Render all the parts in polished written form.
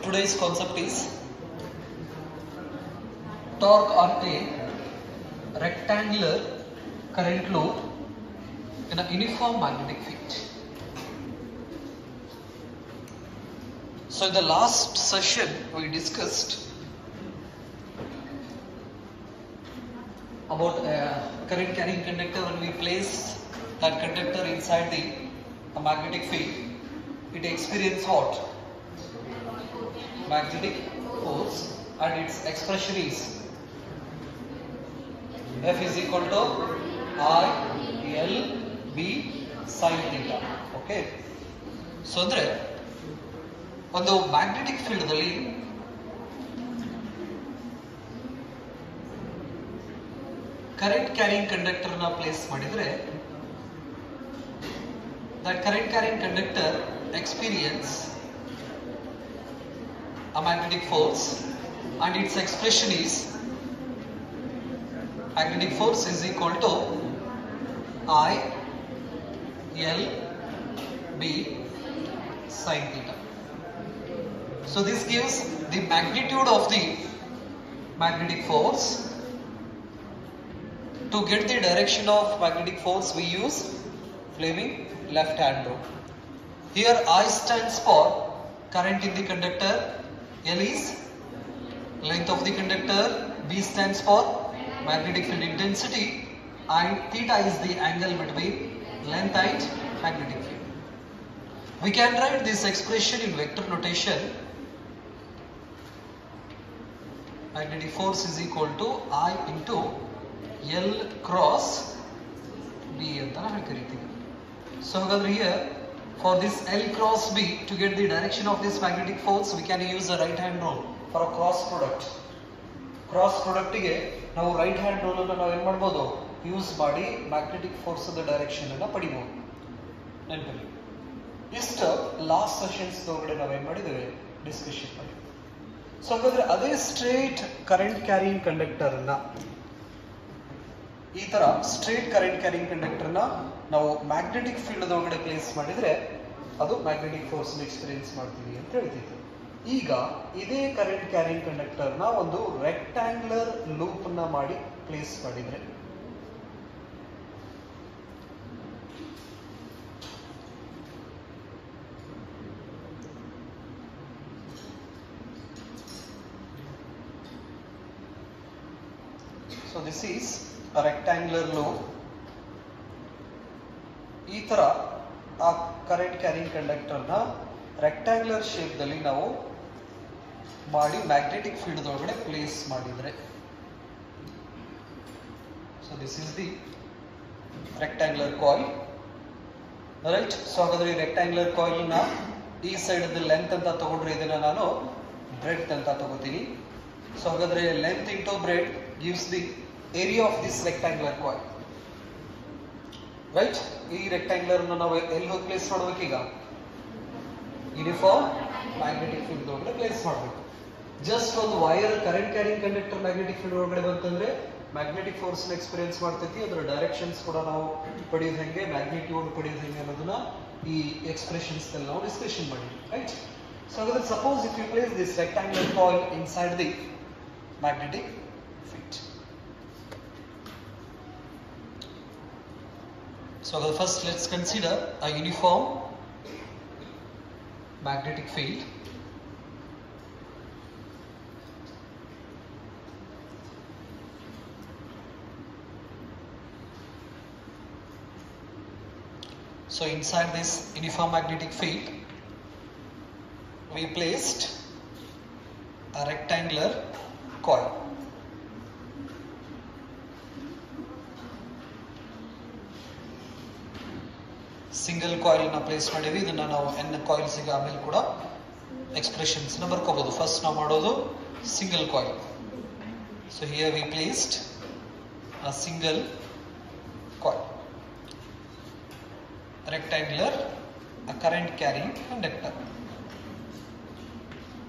today's concept is torque on a rectangular current loop in a uniform magnetic field. So in the last session we discussed about a current carrying conductor. When we place that conductor inside a magnetic field, it experiences what? Magnetic force, and its expression is F is equal to I L B sin theta. Okay. So ಅಂದ್ರೆ ಒಂದು magnetic field ದಲ್ಲಿ current carrying conductor ನ place ಮಾಡಿದ್ರೆ that current carrying conductor experience a magnetic force, and its expression is magnetic force is equal to I L B sin theta. So this gives the magnitude of the magnetic force. To get the direction of magnetic force, we use Fleming left hand rule. Here I stands for current in the conductor, L is length of the conductor, B stands for magnetic field intensity, and theta is the angle between length and magnetic field. We can write this expression in vector notation. Magnetic force is equal to I into L cross B anta ನಾವು ಕರೀತೀವಿ. So here for this L cross B, to get the direction of this magnetic force, we can use a right hand rule for a cross product. Cross product ಗೆ ನಾವು right hand rule ಅನ್ನು ನಾವು ಏನು ಮಾಡಬಹುದು, use ಮಾಡಿ magnetic force the direction ಅನ್ನು ಪಡಿಬಹುದು. ನೆನಪಿರಲಿ. ಇಷ್ಟು ಲಾಸ್ಟ್ ಸೆಷನ್ಸ್ ಒಳಗಡೆ ನಾವು ಏನು ಮಾಡಿದ್ದೇವೆ, ಡಿಸ್ಕಷನ್ ಮಾಡಿದ್ದೇವೆ. ಸೊ ಹಾಗಾದ್ರೆ ಅದೇ ಸ್ಟ್ರೇಟ್ ಕರೆಂಟ್ ಕ್ಯಾರಿಂಗ್ ಕಂಡಕ್ಟರ್ ಅನ್ನ, ಈ ತರ ಸ್ಟ್ರೇಟ್ ಕರೆಂಟ್ ಕ್ಯಾರಿಂಗ್ ಕಂಡಕ್ಟರ್ ನ ನಾವು ಮ್ಯಾಗ್ನೆಟಿಕ್ ಫೀಲ್ಡ್ ಒಳಗಡೆ ಪ್ಲೇಸ್ ಮಾಡಿದ್ರೆ ಅದು ಮ್ಯಾಗ್ನೆಟಿಕ್ ಫೋರ್ಸ್ ಎಕ್ಸ್ಪೀರಿಯನ್ಸ್ ಮಾಡ್ತೀವಿ ಅಂತ ಹೇಳ್ತಿದ್ವಿ. ಈಗ ಇದೇ ಕರೆಂಟ್ ಕ್ಯಾರಿಂಗ್ ಕಂಡಕ್ಟರ್ ನ ಒಂದು ರೆಕ್ಟ್ಯಾಂಗ್ಯುಲರ್ ಲೂಪ್ ನ ಮಾಡಿ ಪ್ಲೇಸ್ ಮಾಡಿದ್ರೆ, so this is a rectangular loop. ಈ ತರ ಆ ಕರೆಂಟ್ ಕ್ಯಾರಿಂಗ್ ಕಂಡಕ್ಟರ್ ನ ರೆಕ್ಟ್ಯಾಂಗ್ಯುಲರ್ ಶೇಪ್ ದಲ್ಲಿ ನಾವು ಮಾಡಿ ಮ್ಯಾಗ್ನೆಟಿಕ್ ಫೀಲ್ಡ್ ಒಳಗಡೆ ಪ್ಲೇಸ್ ಮಾಡಿದ್ರೆ, so this is the rectangular coil, right. So ಹಾಗಾದ್ರೆ ಈ ರೆಕ್ಟ್ಯಾಂಗ್ಯುಲರ್ ಕಾಯಿಲ್ ನ ಈ ಸೈಡ್ ಲೆಂತ್ ಅಂತ ತಗೊಂಡ್ರೆ ಇದನ್ನ ನಾನು ಬ್ರೆಡ್ ಅಂತ ತಗೋತೀನಿ. ಸೊ ಹಾಗಾದ್ರೆ length into breadth gives the area of this rectangular coil, right. ಈ ರೆಕ್ಟ್ಯಾಂಗ್ಯುಲರ್ ನಾವು ಎಲ್ಲಿ ಹೋಗಿ ಪ್ಲೇಸ್ ಮಾಡ್ಬೇಕು, ಈಗ ಯೂನಿಫಾರ್ಮ್ ಮ್ಯಾಗ್ನೆಟಿಕ್ ಫೀಲ್ಡ್ ಒಳಗಡೆ ಪ್ಲೇಸ್ ಮಾಡಬೇಕು. ಜಸ್ಟ್ ಒಂದು wire current carrying conductor magnetic field ಒಳಗಡೆ ಬಂತಂದ್ರೆ ಮ್ಯಾಗ್ನೆಟಿಕ್ ಫೋರ್ಸ್ ಎಕ್ಸ್ಪೀರಿಯನ್ಸ್ ಮಾಡ್ತೈತಿ. ಅದರ ಡೈರೆಕ್ಷನ್ಸ್ ಕೂಡ ನಾವು ಪಡೆಯೋದು ಹೆಂಗೆ, ಮ್ಯಾಗ್ನಿಟ್ಯೂಡ್ ಪಡೆಯೋದು ಹೆಂಗೆ ಅನ್ನೋದನ್ನ ಈ ಎಕ್ಸ್ಪ್ರೆಷನ್ಸ್ ನಲ್ಲಿ ನಾವು ಡಿಸ್ಕಷನ್ ಮಾಡಿದ್ವಿ, ರೈಟ್. ಸೊ ಹಾಗಾದ್ರೆ suppose if you place this rectangular coil inside the magnetic field. So first let's consider a uniform magnetic field. So inside this uniform magnetic field we placed a rectangular coil. Single coil ನ place ಮಾಡಿವಿ. ಇದನ್ನ ನಾವು N coils ಗೆ ಆಮೇಲೆ ಕೂಡ expressions ನ ಬರ್ಕೋಬಹುದು. First ನಾವು ಮಾಡೋದು single coil. So here V placed a single coil, rectangular, a current carrying conductor.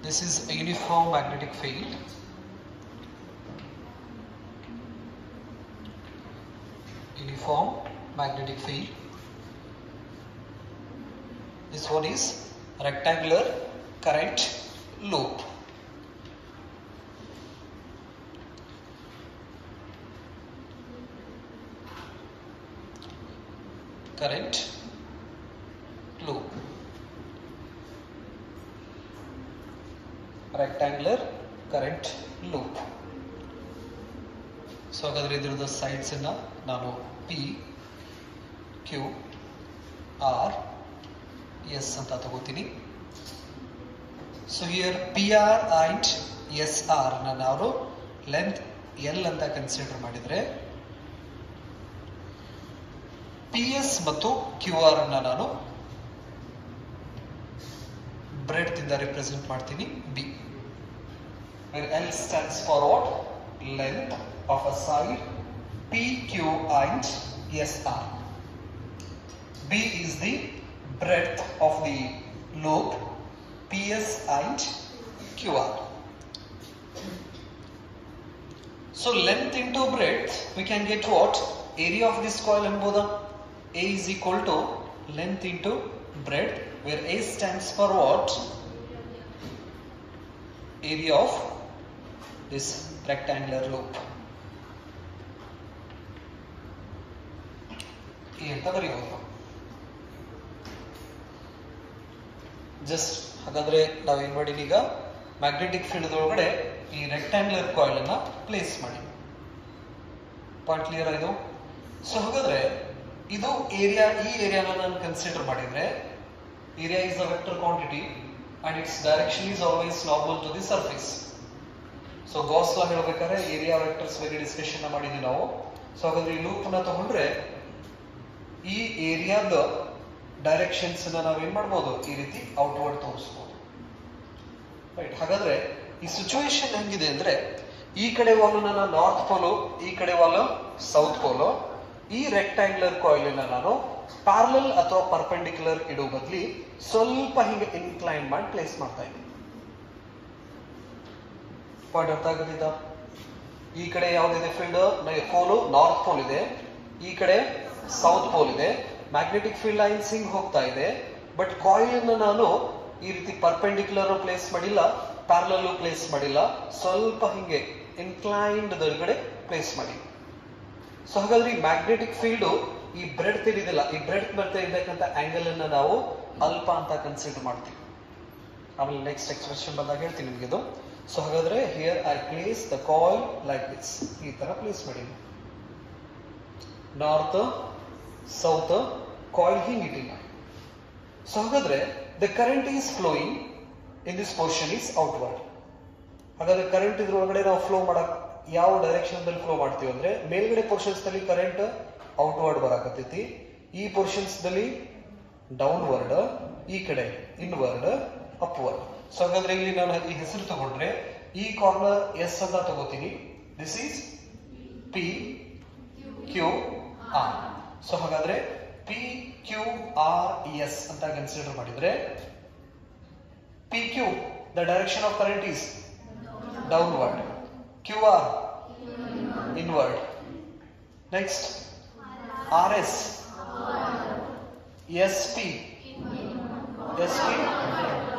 This is a uniform magnetic field. Uniform magnetic field. This one is rectangular current loop. Current loop. Rectangular current loop. So ಹಾಗಾದ್ರೆ ಇದ್ರದ್ದು sides ಅನ್ನ ನಾನು P Q R S ಅಂತ ತಗೋತೀನಿ. So here PR and SR ನಾನು length L ಅಂತ consider ಮಾಡಿದ್ರೆ PS ಮತ್ತು QR ಅನ್ನ ನಾನು ಬ್ರೆಡ್ತ್ ಇಂದ ರಿಪ್ರೆಸೆಂಟ್ ಮಾಡ್ತೀನಿ B. Where L stands for what? Length of a side, P, Q and SR. B is the breadth of the loop, PS and QR. So length into breadth, we can get what? Area of this coil and both A is equal to length into breadth, where A stands for what? Area of this rectangular loop. ಅಂತ ಬರೀಬಹುದು. Just ಹಾಗಾದ್ರೆ ನಾವೇನ್ ಮಾಡಿದೀವಿ ಈಗ magnetic field ಒಳಗಡೆ ಈ rectangular coil ಅನ್ನ place ಮಾಡಿ. Point clear ಆಯ್ತು. ಸೊ ಹಾಗಾದ್ರೆ ಇದು ಏರಿಯಾ, ಈ ಏರಿಯಾನ ನಾನು ಕನ್ಸಿಡರ್ ಮಾಡಿದ್ರೆ area is a vector quantity and its direction is always normal to the surface. So Gauss law ಹೇಳ್ಬೇಕಾದ್ರೆ ಏರಿಯಾ ವೆಕ್ಟರ್ಸ್ ಬಗ್ಗೆ ಡಿಸ್ಕಷನ್ ಮಾಡಿದ್ವಿ ನಾವು. ಸೊ ಹಾಗಾದ್ರೆ ಈ ಲೂಪ್ ನ ತಗೊಂಡ್ರೆ ಈ ಏರಿಯಾದ ಡೈರೆಕ್ಷನ್ಸ್ ನಾವೇನ್ ಮಾಡ್ಬೋದು, ಈ ರೀತಿ ಔಟ್ವರ್ಡ್ ತೋರಿಸ್ಬೋದು. ರೈಟ್. ಹಾಗಾದ್ರೆ ಈ ಸಿಚುವೇಶನ್ ಹೆಂಗಿದೆ ಅಂದ್ರೆ ಈ ಕಡೆ ವಾಲ್ ನಾನು ನಾರ್ತ್ ಪೋಲು, ಈ ಕಡೆ ವಾಲ್ ಸೌತ್ ಪೋಲು. ಈ ರೆಕ್ಟ್ಯಾಂಗ್ಯುಲರ್ ಕಾಯಿಲ್ ನಾನು ಪ್ಯಾರಲಲ್ ಅಥವಾ ಪರ್ಪೆಂಡಿಕ್ಯುಲರ್ ಇಡೋ ಬದಲಿ ಸ್ವಲ್ಪ ಹಿಂಗೆ ಇನ್ಕ್ಲೈನ್ ಮಾಡಿ ಪ್ಲೇಸ್ ಮಾಡ್ತಾ ಇದ್ದೀನಿ. ಪಾಯಿಂಟ್ ಅರ್ಥ ಆಗುತ್ತಿದ್ದ? ಈ ಕಡೆ ಯಾವ್ದಿದೆ ಫೀಲ್ಡ್, ಪೋಲು ನಾರ್ತ್ ಪೋಲ್ ಇದೆ, ಈ ಕಡೆ ಸೌತ್ ಪೋಲ್ ಇದೆ. ಮ್ಯಾಗ್ನೆಟಿಕ್ ಫೀಲ್ಡ್ ಲೈನ್ಸ್ ಹಿಂಗ್ ಹೋಗ್ತಾ ಇದೆ. ಬಟ್ ಕಾಯಿಲ್ ನಾನು ಈ ರೀತಿ ಪರ್ಪೆಂಡಿಕ್ಯುಲರ್ ಪ್ಲೇಸ್ ಮಾಡಿಲ್ಲ, ಪ್ಯಾರಲಲ್ ಪ್ಲೇಸ್ ಮಾಡಿಲ್ಲ, ಸ್ವಲ್ಪ ಹಿಂಗೆ ಇನ್ಕ್ಲೈನ್ಡ್ ದೊಳಗಡೆ ಪ್ಲೇಸ್ ಮಾಡಿ. ಸೊ ಹಾಗಾದ್ರೆ ಈ ಮ್ಯಾಗ್ನೆಟಿಕ್ ಫೀಲ್ಡ್ ಈ ಬ್ರೆಡ್ತ್ ಇದಿಲ್ಲ, ಈ ಬ್ರೆಡ್ತ್ ಬರ್ತಾ ಇದ್ದಕ್ಕಂತ ಆಂಗಲ್ ಅನ್ನ ನಾವು ಅಲ್ಫಾ ಅಂತ ಕನ್ಸಿಡರ್ ಮಾಡ್ತೀವಿ. ಆಮೇಲೆ ನೆಕ್ಸ್ಟ್ ಎಕ್ಸ್ಪ್ರೆಷನ್ ಬಂದಾಗ ಹೇಳ್ತೀನಿ ನಿಮ್ಗೆ ಇದು. ಸೊ ಹಾಗಾದ್ರೆ here I place the coil like this, ಈ ತರ ಪ್ಲೇಸ್ ಮಾಡಿ. ನಾರ್ತ್ ಸೌತ್ ಕಾಯಿಲ್ ಹಿಂಗ್ ಇಟ್ಟಿಲ್ಲ. ಸೊ ಹಾಗಾದ್ರೆ the current is flowing in this portion is outward. ಹಾಗಾದ್ರೆ ಕರೆಂಟ್ ಇದ್ರ ಒಳಗಡೆ ನಾವು ಫ್ಲೋ ಮಾಡಕ್ ಯಾವ ಡೈರೆಕ್ಷನ್ ದಲ್ಲಿ ಫ್ಲೋ ಮಾಡ್ತೀವಿ ಅಂದ್ರೆ ಮೇಲ್ಗಡೆ ಪೋರ್ಷನ್ಸ್ ದಲ್ಲಿ ಕರೆಂಟ್ ಔಟ್ವರ್ಡ್ ಬರಾಕತ್ತೈತಿ, ಈ ಪೋರ್ಷನ್ಸ್ ದಲ್ಲಿ ಡೌನ್ವರ್ಡ್, ಈ ಕಡೆ ಇನ್ವರ್ಡ್, ಅಪ್ವರ್ಡ್. ಸೊ ಹಾಗಾದ್ರೆ ಇಲ್ಲಿ ನಾನು ಈ ಹೆಸರು ತಗೊಂಡ್ರೆ ಈ ಕಾರ್ನರ್ ಎಸ್ ಅಂತ ತಗೋತೀನಿ. This is P Q R. So ಹಾಗಾದ್ರೆ ಪಿ ಕ್ಯೂ ಆರ್ ಎಸ್ ಅಂತ ಕನ್ಸಿಡರ್ ಮಾಡಿದ್ರೆ P Q the direction of current is downward, Q R inward. Next R S S P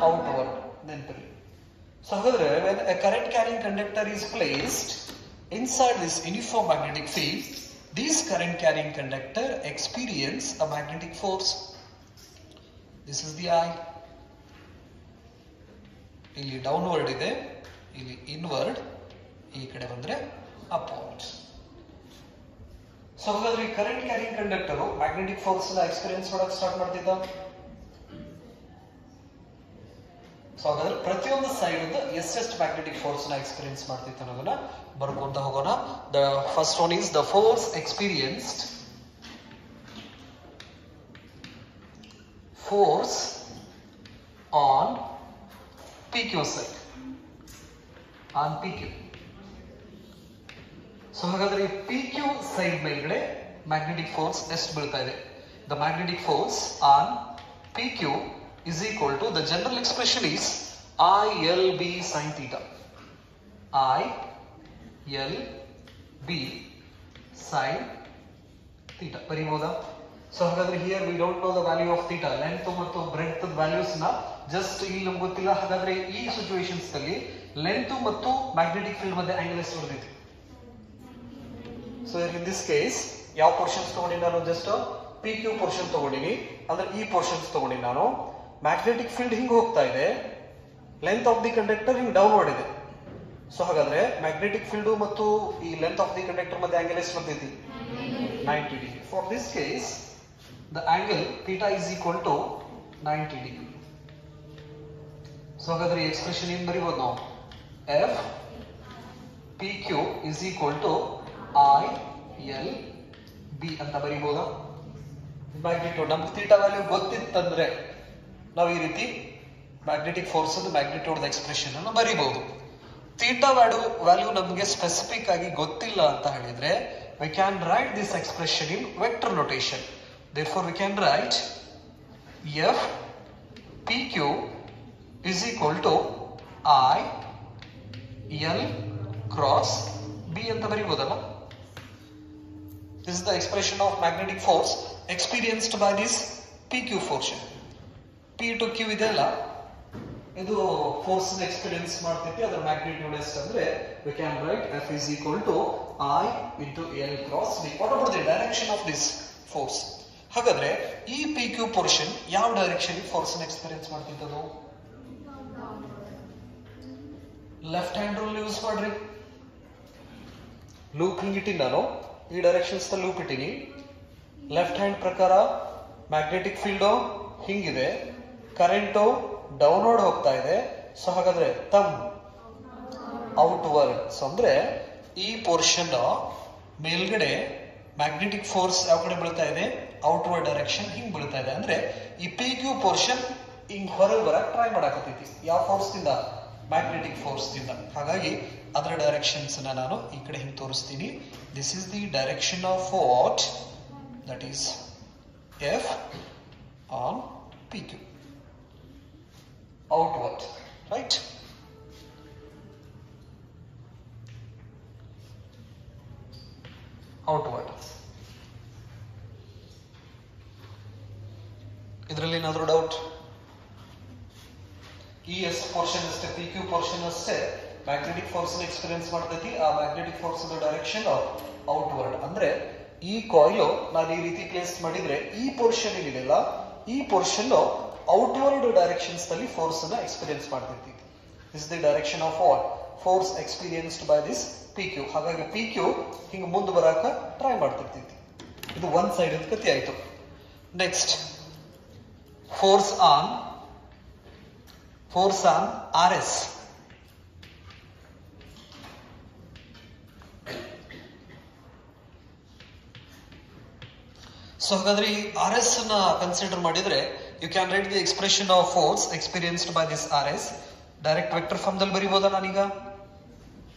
outward. ನೆನಪಿರಲಿ. ಸೊ ಹಾಗಾದ್ರೆ when a current carrying conductor is placed inside this uniform magnetic field, this current carrying conductor experience a magnetic force. This is the I. ಇಲ್ಲಿ downward ಇದೆ, ಇಲ್ಲಿ inward, ಈ ಕಡೆ ಬಂದ್ರೆ upward. So ಹಾಗಾದ್ರೆ ಈ current carrying conductor magnetic force ನ experience ಮಾಡಕ್ ಸ್ಟಾರ್ಟ್ ಮಾಡ್ತಿದ್ದ. ಸೊ ಹಾಗಾದ್ರೆ ಪ್ರತಿಯೊಂದು ಸೈಡ್ ಎಷ್ಟೆಷ್ಟು ಮ್ಯಾಗ್ನೆಟಿಕ್ ಫೋರ್ಸ್ ನ ಎಕ್ಸ್ಪೀರಿಯನ್ಸ್ ಮಾಡ್ತಿತ್ತು ಅನ್ನೋದನ್ನ ಬರ್ಕೊಂತ ಹೋಗೋಣ. The first one is the force experienced. Force on PQ side, on PQ. So ಹಾಗಾದ್ರೆ PQ ಸೈಡ್ ಮೇಲ್ಗಡೆ ಮ್ಯಾಗ್ನೆಟಿಕ್ ಫೋರ್ಸ್ ಎಷ್ಟು ಬೀಳ್ತಾ ಇದೆ? The magnetic force on PQ is equal to, the general expression is ILB sin theta. ILB sin theta. ಬರೀಬಹುದಾ? So ಹಾಗಾದ್ರೆ here we don't know the value of theta, length ಮತ್ತು breadth values ನ just ಇಲ್ಲಿ ನಮ್ಗೆ ಗೊತ್ತಿಲ್ಲ. ಹಾಗಾದ್ರೆ ಈ situations ನಲ್ಲಿ ಲೆಂತ್ ಮತ್ತು ಮ್ಯಾಗ್ನೆಟಿಕ್ ಫೀಲ್ಡ್ ಮಧ್ಯೆ ಆಂಗಲ್ ಎಷ್ಟು ಬರ್ತೈತಿ? ಸೊ ಇನ್ ದಿಸ್ ಕೇಸ್ ಯಾವ ಪೋರ್ಷನ್ಸ್ ತಗೊಂಡಿನಿ ನಾನು? ಜಸ್ಟ್ ಪಿ ಕ್ಯೂ ಪೋರ್ಷನ್ ತಗೊಂಡಿನಿ, ಅಂದ್ರೆ ಈ ಪೋರ್ಷನ್ಸ್ ತಗೊಂಡಿನಿ ನಾನು. ಮ್ಯಾಗ್ನೆಟಿಕ್ ಫೀಲ್ಡ್ ಹಿಂಗ್ ಹೋಗ್ತಾ ಇದೆ, ಲೆಂತ್ ಆಫ್ ದಿ ಕಂಡಕ್ಟರ್ ಹಿಂಗ್ ಡೌನ್ವರ್ಡ್ ಇದೆ. ಸೊ ಹಾಗಾದ್ರೆ ಮ್ಯಾಗ್ನೆಟಿಕ್ ಫೀಲ್ಡ್ ಮತ್ತು ಈ ಲೆಂತ್ ಆಫ್ ದಿ ಕಂಡಕ್ಟರ್ ಮಧ್ಯೆ ಆಂಗಲ್ ಎಷ್ಟು ಬರ್ತೈತಿ? 90 degree. For this case the angle theta is equal to 90 degree. So ಹಾಗಾದ್ರೆ ಈ ಎಕ್ಸ್ಪ್ರೆಷನ್ ಏನು ಬರೀಬಹುದು ನಾವು? F PQ is equal to I L B ಅಂತ ಬರೀಬಹುದಾ? ಮ್ಯಾಗ್ನಿಟ್ಯೂಡ್ ನಮ್ಗೆ ಥೀಟಾ ವ್ಯಾಲ್ಯೂ ಗೊತ್ತಿತ್ತಂದ್ರೆ ನಾವು ಈ ರೀತಿ ಮ್ಯಾಗ್ನೆಟಿಕ್ ಫೋರ್ಸ್ ಅದು ಮ್ಯಾಗ್ನಿಟ್ಯೂಡ್ ಎಕ್ಸ್ಪ್ರೆಷನ್ ಅನ್ನು ಬರೀಬಹುದು. ಥೀಟಾ ವ್ಯಾಲ್ಯೂ ನಮಗೆ ಸ್ಪೆಸಿಫಿಕ್ ಆಗಿ ಗೊತ್ತಿಲ್ಲ ಅಂತ ಹೇಳಿದ್ರೆ we can write this expression in vector notation. Therefore we can write F PQ is equal to I L cross B ಅಂತ ಬರೀಬಹುದಲ್ಲ? This is the expression of magnetic force experienced by this PQ portion. P to Q ಇದೆಲ್ಲ ಇದು force experience ಮಾಡ್ತೈತಿ, ಅದರ magnitude ಎಷ್ಟು ಅಂದ್ರೆ we can write F is equal to I into L cross B. What about the direction of this force? ಹಾಗಾದ್ರೆ ಈ P Q portion ಯಾವ direction force experience ಮಾಡ್ತಿದ್ದದು? ಲೆಫ್ಟ್ ಹ್ಯಾಂಡ್ ರೂಲ್ ಯೂಸ್ ಮಾಡ್ರಿ. Loop ಹಿಂಗಿಟ್ಟಿನಿ ನಾನು, ಈ ಡೈರೆಕ್ಷನ್ಸ್ ಲೂಪ್ ಇಟ್ಟಿನಿ. Left hand ಪ್ರಕಾರ ಮ್ಯಾಗ್ನೆಟಿಕ್ ಫೀಲ್ಡ್ ಹಿಂಗಿದೆ, ಕರೆಂಟು ಡೌನ್ವರ್ಡ್ ಹೋಗ್ತಾ ಇದೆ. ಸೊ ಹಾಗಾದ್ರೆ ತಮ್ ಔಟ್ವರ್ಡ್. ಸೊ ಅಂದ್ರೆ ಈ ಪೋರ್ಷನ್ ಮೇಲ್ಗಡೆ ಮ್ಯಾಗ್ನೆಟಿಕ್ ಫೋರ್ಸ್ ಯಾವ ಕಡೆ ಬೀಳ್ತಾ ಇದೆ? ಔಟ್ವರ್ಡ್ ಡೈರೆಕ್ಷನ್ ಹಿಂಗ್ ಬೀಳ್ತಾ ಇದೆ. ಅಂದ್ರೆ ಈ ಪಿ ಕ್ಯೂ ಪೋರ್ಷನ್ ಹಿಂಗ್ ಹೊರಗೆ ಬರಕ್ ಟ್ರೈ ಮಾಡಕತ್ತೈತಿ. ಯಾವ ಫೋರ್ಸ್ ದಿಂದ? ಮ್ಯಾಗ್ನೆಟಿಕ್ ಫೋರ್ಸ್ ದಿಂದ. ಹಾಗಾಗಿ ಅದರ ಡೈರೆಕ್ಷನ್ಸ್ ನಾನು ಈ ಕಡೆ ಹಿಂಗ್ ತೋರಿಸ್ತೀನಿ. This is the direction of what? That is F on P Q, outward, right? Outward. ಇದರಲ್ಲಿ ಏನಾದರೂ ಡೌಟ್? ಈ ಎಸ್ ಪೋರ್ಷನ್ ಅಷ್ಟೇ, ಪಿ ಕ್ಯೂ ಪೋರ್ಷನ್ ಅಷ್ಟೇ ಮ್ಯಾಗ್ನೆಟಿಕ್ ಫೋರ್ಸ್ ಎಕ್ಸ್ಪೀರಿಯನ್ಸ್ ಮಾಡ್ತೈತಿ. ಆ ಮ್ಯಾಗ್ನೆಟಿಕ್ ಫೋರ್ಸ್ ಡೈರೆಕ್ಷನ್ ಔಟ್ವರ್ಡ್. ಅಂದ್ರೆ ಈ ಕಾಯಿಲ್ ನಾನು ಈ ರೀತಿ ಪ್ಲೇಸ್ ಮಾಡಿದ್ರೆ ಈ ಪೋರ್ಷನ್ ಏನಿದೆಲ್ಲ, ಈ ಪೋರ್ಷನ್ ಔಟ್ವರ್ಡ್ ಡೈರೆಕ್ಷನ್ಸ್ ನಲ್ಲಿ ಫೋರ್ಸ್ ಅನ್ನ ಎಕ್ಸ್ಪೀರಿಯನ್ಸ್ ಮಾಡ್ತೈತಿ. This the direction of what? Force experienced by this P Q. ಹಾಗಾಗಿ ಪಿ ಕ್ಯೂ ಹಿಂಗೆ ಮುಂದೆ ಬರಾಕ ಟ್ರೈ ಮಾಡ್ತಿರ್ತೈತಿ. ಇದು ಒಂದ್ ಸೈಡ್ ಕತಿ ಆಯ್ತು. Next force on RS. So ಹಾಗಾದ್ರೆ ಈ RS ನ ಕನ್ಸಿಡರ್ ಮಾಡಿದ್ರೆ you can write the expression of force experienced by this RS. Direct vector form ದಲ್ಲಿ ಬರೀಬಹುದಾ ನಾನೀಗ?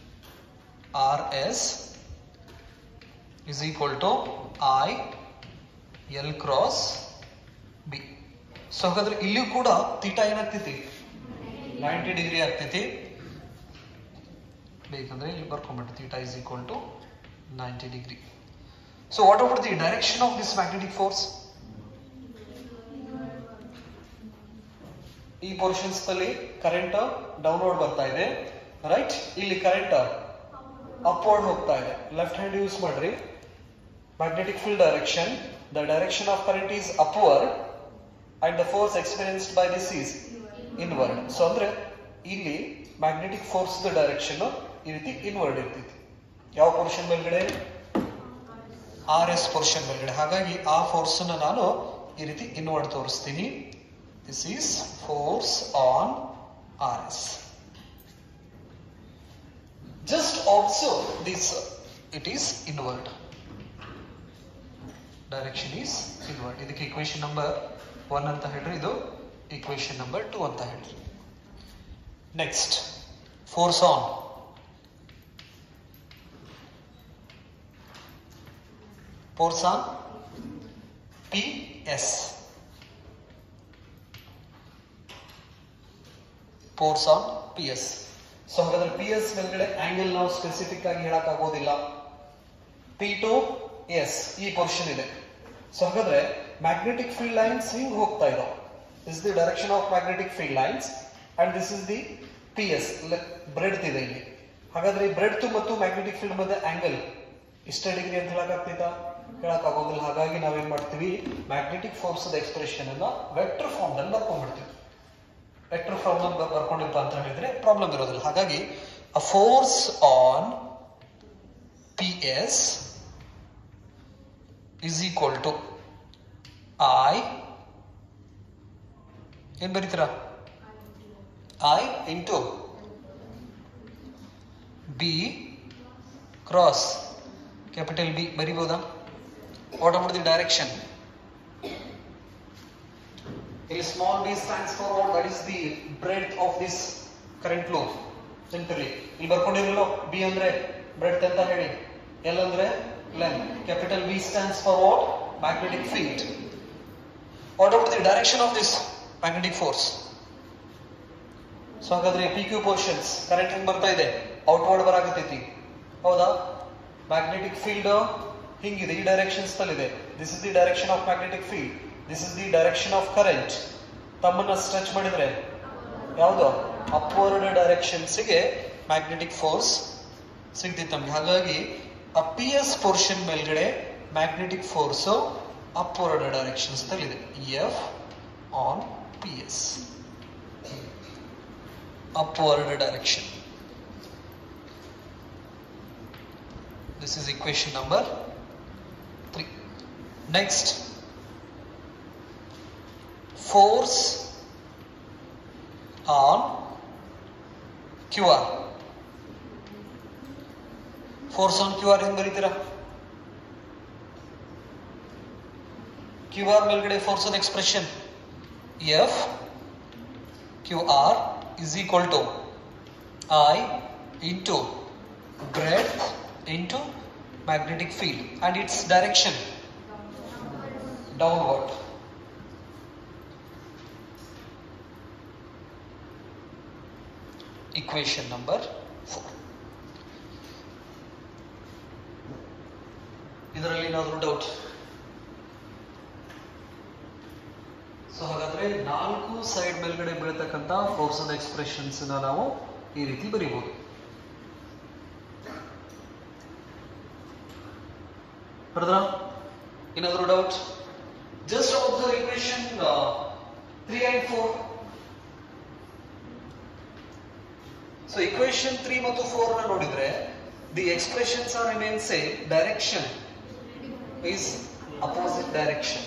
RS is equal to I L cross B. So ಹಾಗಾದ್ರೆ ಇಲ್ಲಿ ಕೂಡ ಥೀಟಾ ಏನಾಗ್ತೈತಿ? 90 ಡಿಗ್ರಿ ಆಗ್ತೈತಿ. ಬೇಕಂದ್ರೆ ಇಲ್ಲಿ ಬರ್ಕೊಂಡ್ಬಿಟ್ಟು theta is equal to 90 degree. So what about the direction of this magnetic force? ಈ ಪೋರ್ಷನ್ಸ್ ನಲ್ಲಿ ಕರೆಂಟ್ ಡೌನ್ವರ್ಡ್ ಬರ್ತಾ ಇದೆ, ರೈಟ್? ಇಲ್ಲಿ ಕರೆಂಟ್ ಅಪ್ವರ್ಡ್ ಹೋಗ್ತಾ ಇದೆ. ಲೆಫ್ಟ್ ಹ್ಯಾಂಡ್ ಯೂಸ್ ಮಾಡ್ರಿ. Magnetic field direction, the direction of current is upward and the force experienced by this is inward. So ಅಂದ್ರೆ ಇಲ್ಲಿ ಮ್ಯಾಗ್ನೆಟಿಕ್ ಫೋರ್ಸ್ ಡೈರೆಕ್ಷನ್ ಈ ರೀತಿ ಇನ್ವರ್ಡ್ ಇರ್ತೈತಿ. ಯಾವ ಪೋರ್ಷನ್ ಮೇಲ್ಗಡೆ? RS ಪೋರ್ಷನ್ ಮೇಲ್ಗಡೆ. ಹಾಗಾಗಿ ಆ ಫೋರ್ಸ್ ಅನ್ನು ನಾನು ಈ ರೀತಿ ಇನ್ವರ್ಡ್ ತೋರಿಸ್ತೀನಿ. This is force on RS. Just observe this, it is inward. Direction is inward. ಇದಕ್ಕೆ ಇಕ್ವೇಶನ್ ನಂಬರ್ 1 ಅಂತ ಹೇಳ್ರಿ, ಇದು ಇಕ್ವೇಶನ್ ನಂಬರ್ 2 ಅಂತ ಹೇಳ್ರಿ. Next force on PS. Force on PS. So ಹಾಗಾದ್ರೆ PS ಮೇಲ್ಗಡೆ ಆಂಗಲ್ ನಾವು ಸ್ಪೆಸಿಫಿಕ್ ಆಗಿ ಹೇಳಕ್ ಆಗೋದಿಲ್ಲ. P to S ಈ ಪೋರ್ಷನ್ ಇದೆ. ಸೊ ಹಾಗಾದ್ರೆ ಮ್ಯಾಗ್ನೆಟಿಕ್ ಫೀಲ್ಡ್ ಲೈನ್ಸ್ ಹಿಂಗ್ ಹೋಗ್ತಾ ಇದಾವೆ. This the direction of magnetic field lines and this is the PS breadth ಇದೆ ಇಲ್ಲಿ. ಹಾಗಾದ್ರೆ ಈ ಬ್ರೆಡ್ತ್ ಮತ್ತು ಮ್ಯಾಗ್ನೆಟಿಕ್ ಫೀಲ್ಡ್ ಮಧ್ಯೆ ಆಂಗಲ್ ಇಷ್ಟೇ ಡಿಗ್ರಿ ಅಂತ ಹೇಳಕ್ಕಾಗ್ತೈತಾ? ಹೇಳಕ್ ಆಗೋದಿಲ್ಲ. ಹಾಗಾಗಿ ನಾವೇನ್ ಮಾಡ್ತೀವಿ, ಮ್ಯಾಗ್ನೆಟಿಕ್ ಫೋರ್ಸ್ ಎಕ್ಸ್ಪ್ರೆಷನ್ ಅನ್ನ ವೆಕ್ಟರ್ ಫಾರ್ಮ್ ನಲ್ಲಿ ಬರ್ಕೊಂಡ್ಬಿಡ್ತೀವಿ. ವೆಕ್ಟರ್ ಫಾರ್ಮ್ ನಲ್ಲಿ ಬರ್ಕೊಂಡಿಪ್ಪ ಅಂತ ಹೇಳಿದ್ರೆ ಪ್ರಾಬ್ಲಮ್ ಇರೋದಿಲ್ಲ. ಹಾಗಾಗಿ a force on PS is equal to I, ಏನ್ ಬರೀತೀರಾ? I into B cross capital B ಬರೀಬೋದಾ? What about the direction? A small b stands for what? That is the breadth of this current loop. Simply ಇಲ್ಲಿ ಬರ್ಕೊಂಡಿರಲ್ಲ, B ಅಂದ್ರೆ breadth ಅಂತ ಹೇಳಿ, L ಅಂದ್ರೆ length. Capital B stands for what? Magnetic field. What about the direction of this magnetic force? So ಹಾಗಾದ್ರೆ PQ portions current ಹೆಂಗ್ ಬರ್ತಾ ಇದೆ? Outward ಬರಾಕತ್ತೈತಿ, ಹೌದಾ? ಮ್ಯಾಗ್ನೆಟಿಕ್ ಫೀಲ್ಡ್ ಹಿಂಗಿದೆ, ಈ ಡೈರೆಕ್ಷನ್ಸ್ ನಲ್ಲಿದೆ. This is the direction of magnetic field, this is the direction of current. ತಮ್ಮನ್ನ stretch ಮಾಡಿದ್ರೆ ಯಾವುದು? ಅಪ್ವರ್ಡ್ ಡೈರೆಕ್ಷನ್ಸ್ಗೆ ಮ್ಯಾಗ್ನೆಟಿಕ್ ಫೋರ್ಸ್ ಸಿಗ್ತೈತೆ ನಮ್ಗೆ. ಹಾಗಾಗಿ ಆ PS ಪೋರ್ಷನ್ ಮೇಲ್ಗಡೆ ಮ್ಯಾಗ್ನೆಟಿಕ್ ಫೋರ್ಸ್ ಅಪ್ವರ್ಡ್ ಡೈರೆಕ್ಷನ್ಸ್ ನಲ್ಲಿದೆ. F on PS, upward direction. This is equation number 3. Next, force on QR. Force on QR ಹೆಂಗ್ ಬರೀತೀರಾ? QR ಮೇಲ್ಗಡೆ force on expression F QR is equal to I into breadth into magnetic field and its direction downward. Equation number 4. ಇದರಲ್ಲಿ ಏನಾದರೂ doubt? So ಹಾಗಾದ್ರೆ 4 side ಮೇಲ್ಗಡೆ ಬೀಳತಕ್ಕಂತ force on expressions ನಾವು ಈ ರೀತಿ ಬರೀಬಹುದು. ಬರದ್ರಾ? ಏನಾದರೂ doubt? Just observe equation 3 and 4. ಸೊ ಇಕ್ವೇಷನ್ 3 ಮತ್ತು 4 ನ ನೋಡಿದ್ರೆ the expressions are remain same, direction is opposite direction.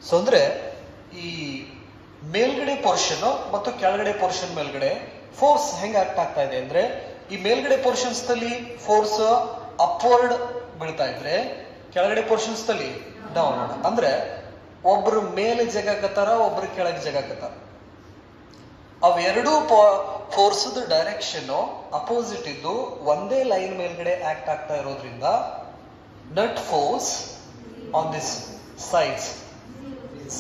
So ಅಂದ್ರೆ ಈ ಮೇಲ್ಗಡೆ ಪೋರ್ಷನ್ ಮತ್ತು ಕೆಳಗಡೆ ಪೋರ್ಷನ್ ಮೇಲ್ಗಡೆ ಫೋರ್ಸ್ ಹೆಂಗ್ ಆಕ್ಟ್ ಆಗ್ತಾ ಇದೆ ಅಂದ್ರೆ, ಈ ಮೇಲ್ಗಡೆ ಪೋರ್ಷನ್ಸ್ ನಲ್ಲಿ ಫೋರ್ಸ್ ಅಪ್ವರ್ಡ್ ಬೀಳ್ತಾ ಇದ್ರೆ ಕೆಳಗಡೆ ಪೋರ್ಷನ್ಸ್ ನಲ್ಲಿ ಡೌನ್ವರ್ಡ್. ಅಂದ್ರೆ ಒಬ್ರು ಮೇಲೆ ಜಗಾಕತ್ತಾರ, ಒಬ್ರು ಕೆಳಗೆ ಜಗಾಕತ್ತಾರ. ಅವೆರಡೂ ಫೋರ್ಸ್ ಡೈರೆಕ್ಷನ್ ಅಪೋಸಿಟ್ ಇದ್ದು ಒಂದೇ ಲೈನ್ ಮೇಲ್ಗಡೆ ಆಕ್ಟ್ ಆಗ್ತಾ ಇರೋದ್ರಿಂದ nut force on this sides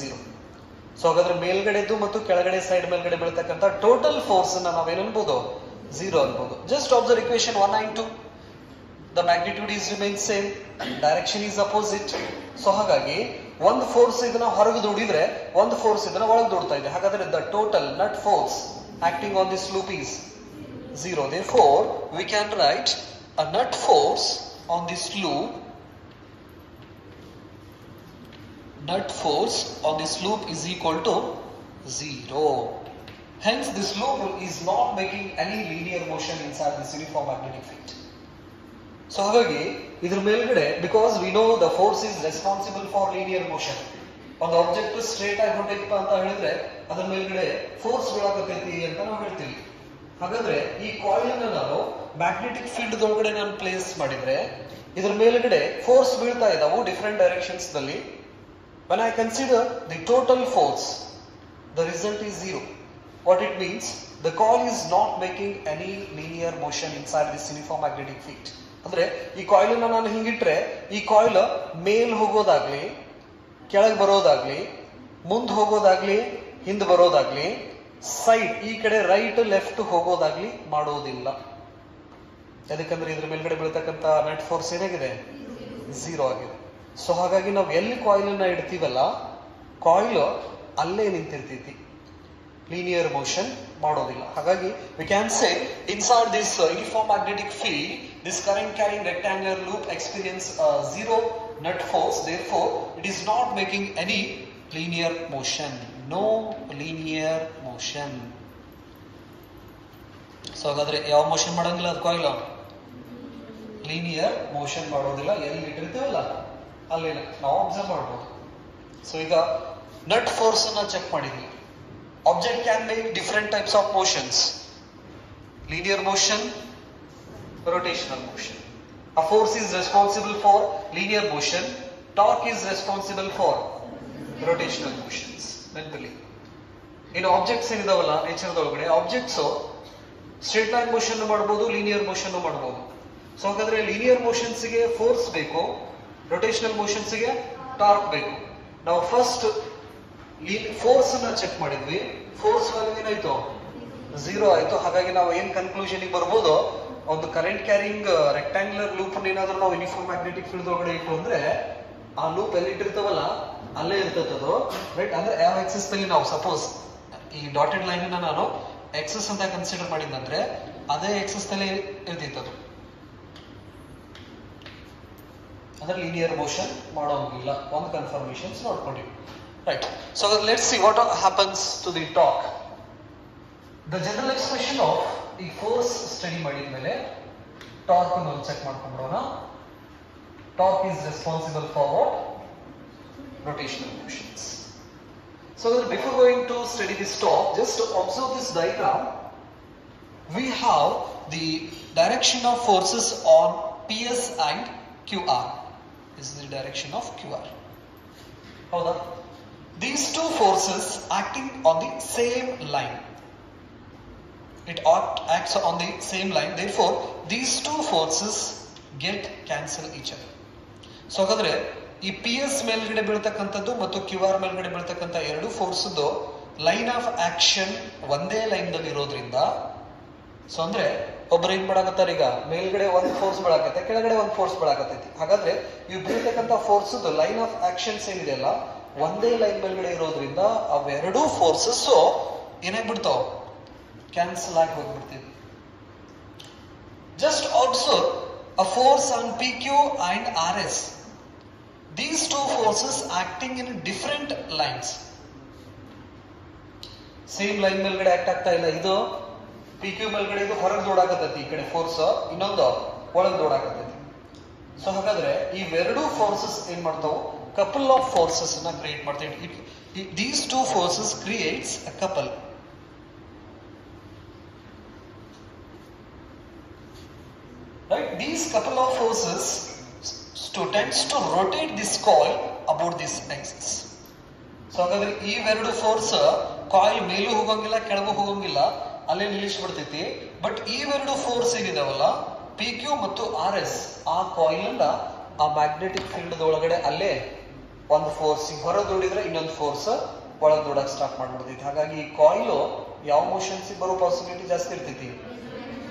0. So ಹಾಗಾದ್ರೆ ಮೇಲ್ಗಡೆದು ಮತ್ತು ಕೆಳಗಡೆ ಸೈಡ್ ಮೇಲ್ಗಡೆ ಬೀಳ್ತಕ್ಕಂಥ ಟೋಟಲ್ ಫೋರ್ಸ್ ನಾವೇನು ಅನ್ಬೋದು? 0 ಅನ್ಬೋದು. Just observe equation 1 and 2. The magnitude is remain same, direction is opposite. So ಹಾಗಾಗಿ ಒಂದು ಫೋರ್ಸ್ ಇದನ್ನ ಹೊರಗೆ ದುಡಿದ್ರೆ ಒಂದು ಫೋರ್ಸ್ ಇದನ್ನ ಒಳಗೆ ದುಡ್ತಾ ಇದೆ. ಹಾಗಾದ್ರೆ the total nut force acting on this loop is 0. Therefore we can write a net force on this loop. Net force on this loop is equal to 0. Hence this loop is not making any linear motion inside this uniform magnetic field. So ಹಾಗಾಗಿ ಇದ್ರ ಮೇಲ್ಗಡೆ, because we know the force is responsible for linear motion, ಒಂದು object straight ಆಗಿ ಹೊಂಟೈತಪ್ಪ ಅಂತ ಹೇಳಿದ್ರೆ ಅದ್ರ ಮೇಲ್ಗಡೆ force ಬೀಳಾಕತೈತಿ ಅಂತ ನಾವು ಹೇಳ್ತೀವಿ. ಹಾಗಾದ್ರೆ ಈ ಕಾಯಿಲ್ ಅನ್ನ ನಾನು ಮ್ಯಾಗ್ನೆಟಿಕ್ ಫೀಲ್ಡ್ ಒಳಗಡೆ ನಾನು ಪ್ಲೇಸ್ ಮಾಡಿದ್ರೆ ಇದ್ರ ಮೇಲ್ಗಡೆ ಫೋರ್ಸ್ ಬೀಳ್ತಾ ಇದಾವು ಡಿಫರೆಂಟ್ ಡೈರೆಕ್ಷನ್ಸ್ ನಲ್ಲಿ. When I consider the total force, the result is 0. What it means? The coil is not making any linear motion inside this uniform magnetic field. ಅಂದ್ರೆ ಈ ಕಾಯಿಲ್ ಅನ್ನ ನಾನು ಹಿಂಗಿಟ್ರೆ ಈ ಕಾಯಿಲ್ ಮೇಲ್ ಹೋಗೋದಾಗ್ಲಿ, ಕೆಳಗೆ ಬರೋದಾಗ್ಲಿ, ಮುಂದೆ ಹೋಗೋದಾಗ್ಲಿ, ಹಿಂದೆ ಬರೋದಾಗ್ಲಿ, ಸೈಡ್ ಈ ಕಡೆ ರೈಟ್ ಲೆಫ್ಟ್ ಹೋಗೋದಾಗ್ಲಿ ಮಾಡೋದಿಲ್ಲ. ಯಾಕಂದ್ರೆ ಇದ್ರ ಮೇಲ್ಗಡೆ ಬೀಳ್ತಕ್ಕಂಥ ನೆಟ್ ಫೋರ್ಸ್ ಏನಾಗಿದೆ? 0 ಆಗಿದೆ. ಸೊ ಹಾಗಾಗಿ ನಾವು ಎಲ್ಲಿ ಕಾಯಿಲ್ ಅನ್ನ ಇಡ್ತೀವಲ್ಲ ಕಾಯಿಲ್ ಅಲ್ಲೇ ನಿಂತಿರ್ತೈತಿ, ಲೀನಿಯರ್ ಮೋಷನ್ ಮಾಡೋದಿಲ್ಲ. ಹಾಗಾಗಿ we can say inside this uniform magnetic field this current carrying rectangular loop experience zero net force, therefore it is not making any linear motion, no linear motion. So ಹಾಗಾದ್ರೆ ಯಾವ motion ಮಾಡೋಂಗಿಲ್ಲ ಅದು coil, linear motion ಮಾಡೋದಿಲ್ಲ. ಎಲ್ಲಿ ಇಟ್ಟಿರ್ತೀವಲ್ಲ ಅಲ್ಲಿ ನಾವು observe ಮಾಡ್ಬೋದು. So ಈಗ ನಟ್ ಫೋರ್ಸ್ ಅನ್ನ ಚೆಕ್ ಮಾಡಿದ್ವಿ. Object can make different types of motions, linear motion, rotational motion. A force is responsible for linear motion, torque is responsible for rotational motions. ನೆನಪಲ್ಲಿ ಇನ್ನು ಆಬ್ಜೆಕ್ಟ್ಸ್ ಏನಿದಾವಲ್ಲ ನೇಚರ್ದೊಳಗಡೆ, ಆಬ್ಜೆಕ್ಟ್ಸ್ ಸ್ಟ್ರೇಟ್ ಲೈನ್ ಮೋಷನ್ ಮಾಡಬಹುದು, linear motion ಮಾಡಬಹುದು. So ಹಾಗಾದ್ರೆ linear ಮೋಷನ್ಸ್ಗೆ force ಬೇಕು, rotational ಮೋಷನ್ಸ್ಗೆ ಟಾರ್ಕ್ ಬೇಕು. ನಾವು ಫಸ್ಟ್ ಫೋರ್ಸ್ ಅನ್ನ ಚೆಕ್ ಮಾಡಿದ್ವಿ, ಫೋರ್ಸ್ ವ್ಯಾಲ್ಯೂ ಏನಾಯ್ತು, 0 ಆಯ್ತು. ಹಾಗಾಗಿ ನಾವು ಏನ್ ಕನ್ಕ್ಲೂಷನ್ ಬರ್ಬೋದು, ಒಂದು ಕರೆಂಟ್ ಕ್ಯಾರಿಂಗ್ ರೆಕ್ಟಾಂಗ್ಯುಲರ್ ಲೂಪ್ ಏನಾದ್ರೂ ನಾವು ಯೂನಿಫಾರ್ಮ್ ಮ್ಯಾಗ್ನೆಟಿಕ್ ಫೀಲ್ಡ್ ಒಳಗಡೆ ಇಟ್ಟು ಅಂದ್ರೆ ಆ ಲೂಪ್ ಎಲ್ಲಿ ಇಟ್ಟಿರ್ತಾವಲ್ಲ ಅಲ್ಲೇ ಇರ್ತದದು, ರೈಟ್? ಅಂದ್ರೆ ಯಾವ ಎಕ್ಸಸ್ ನಲ್ಲಿ ನಾವು ಸಪೋಸ್ ಈ ಡಾಟೆಡ್ ಲೈನ್ ನಾನು ಎಕ್ಸಸ್ ಅಂತ ಕನ್ಸಿಡರ್ ಮಾಡಿದಂದ್ರೆ ಅದೇ ಎಕ್ಸಸ್ ನಲ್ಲಿ ಇರ್ತಿತ್ತದು, ಅಂದ್ರೆ ಲೀನಿಯರ್ ಮೋಷನ್ ಮಾಡೋಂಗಿಲ್ಲ. ಒಂದು ಕನ್ಫರ್ಮೇಷನ್ಸ್ ನೋಡ್ಕೊಂಡಿವಿ, right? So let's see what happens to the torque. The general expression of ಈ ಫೋರ್ಸ್ ಸ್ಟಡಿ ಮಾಡಿದ ಮೇಲೆ ಟಾರ್ಕ್ ಅನ್ನು ಚೆಕ್ ಮಾಡ್ಕೊಂಡ್ಬಿಡೋಣ. Torque is responsible for what? rotational motions. So before going to study this torque, just observe this diagram. We have the direction of forces on PS and QR. This is the direction of QR. Howda? These two forces acting on the same line. It acts on the same line. Therefore, these two forces get cancel each other. So ಹಾಗಾದ್ರೆ ಈ P S ಮೇಲ್ಗಡೆ ಬೀಳ್ತಕ್ಕಂಥದ್ದು ಮತ್ತು Q R ಮೇಲ್ಗಡೆ ಬೀಳ್ತಕ್ಕಂಥ ಎರಡು ಫೋರ್ಸ್ದು line of action ಒಂದೇ line ದಲ್ಲಿ ಇರೋದ್ರಿಂದ, so ಅಂದ್ರೆ ಒಬ್ರು ಏನ್ ಮಾಡಾಕತ್ತಾರ, ಈಗ ಮೇಲ್ಗಡೆ ಒಂದು ಫೋರ್ಸ್ ಬೀಳಾಕತ್ತೆ, ಕೆಳಗಡೆ ಒಂದು ಫೋರ್ಸ್ ಬೀಳಾಕತ್ತೈತಿ. ಹಾಗಾದ್ರೆ ಇವು ಬೀಳ್ತಕ್ಕಂಥ ಫೋರ್ಸ್ ಲೈನ್ ಆಫ್ ಆಕ್ಷನ್ಸ್ ಏನಿದೆ ಅಲ್ಲ ಒಂದೇ ಲೈನ್ ಮೇಲ್ಗಡೆ ಇರೋದ್ರಿಂದ ಅವೆರಡೂ ಫೋರ್ಸಸ್ ಏನಾಗ್ಬಿಡ್ತಾವ, ಕ್ಯಾನ್ಸಲ್ ಆಗಿ ಹೋಗ್ಬಿಡ್ತೀವಿ. Just observe a force on PQ and RS. These two forces acting in different lines. Same line ಮೇಲ್ಗಡೆ ಆಕ್ಟ್ ಆಗ್ತಾ ಇಲ್ಲ. ಇದು PQ ಮೇಲ್ಗಡೆ ಇದು ಹೊರಗೆ ದೊಡಾಕತ್ತೈತಿ, ಈ ಕಡೆ ಫೋರ್ಸ್ ಇನ್ನೊಂದು ಒಳಗೆ ದೊಡಾಕತ್ತೈತಿ. ಸೊ ಹಾಗಾದ್ರೆ ಇವೆರಡು ಫೋರ್ಸಸ್ ಏನ್ ಮಾಡ್ತಾವು, ಕಪಲ್ ಆಫ್ ಫೋರ್ಸಸ್ ಅನ್ನ ಕ್ರಿಯೇಟ್ ಮಾಡ್ತೇವೆ. These two forces creates a couple. Right? These couple of forces tends to rotate this coil about this axis. So ಹಾಗಾದ್ರೆ ಈ ಎರಡು ಫೋರ್ಸ್ ಕಾಯಿಲ್ ಮೇಲೂ ಹೋಗಂಗಿಲ್ಲ ಕೆಳಗೂ ಹೋಗಂಗಿಲ್ಲ, ಅಲ್ಲೇ ನಿಲ್ಲಿಸ್ಬಿಡ್ತೈತಿ. ಬಟ್ ಈ ಎರಡು ಫೋರ್ಸ್ ಏನಿದಾವಲ್ಲ ಪಿ ಕ್ಯೂ ಮತ್ತು ಆರ್ ಎಸ್, ಆ ಕಾಯಿಲ್ ಅನ್ನ ಆ ಮ್ಯಾಗ್ನೆಟಿಕ್ ಫೀಲ್ಡ್ ಒಳಗಡೆ ಅಲ್ಲೇ ಒಂದು ಫೋರ್ಸ್ ಹೊರ ದೂಡಿದ್ರೆ ಇನ್ನೊಂದು ಫೋರ್ಸ್ ಒಳಗೆ ದೂಡಕ್ ಸ್ಟಾರ್ಟ್ ಮಾಡ್ಬಿಡ್ತೈತಿ. ಹಾಗಾಗಿ ಈ ಕಾಯಿಲ್ ಯಾವ ಮೋಷನ್ಸ್ ಬರೋ ಪಾಸಿಬಿಲಿಟಿ ಜಾಸ್ತಿ ಇರ್ತೈತಿ,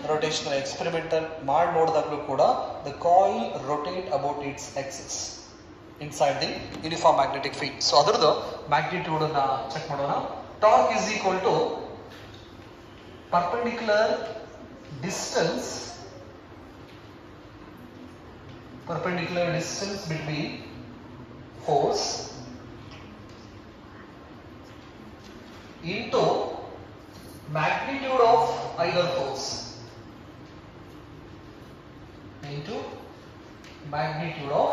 rotational. Experimental ಮಾಡಿ ನೋಡಿದಾಗಲೂ ಕೂಡ the coil rotate about its axis inside the uniform magnetic field. So ಅದರದ್ದು magnitude ಅನ್ನ ಚೆಕ್ ಮಾಡೋಣ. Torque is equal to perpendicular distance between force into magnitude of either force into magnitude of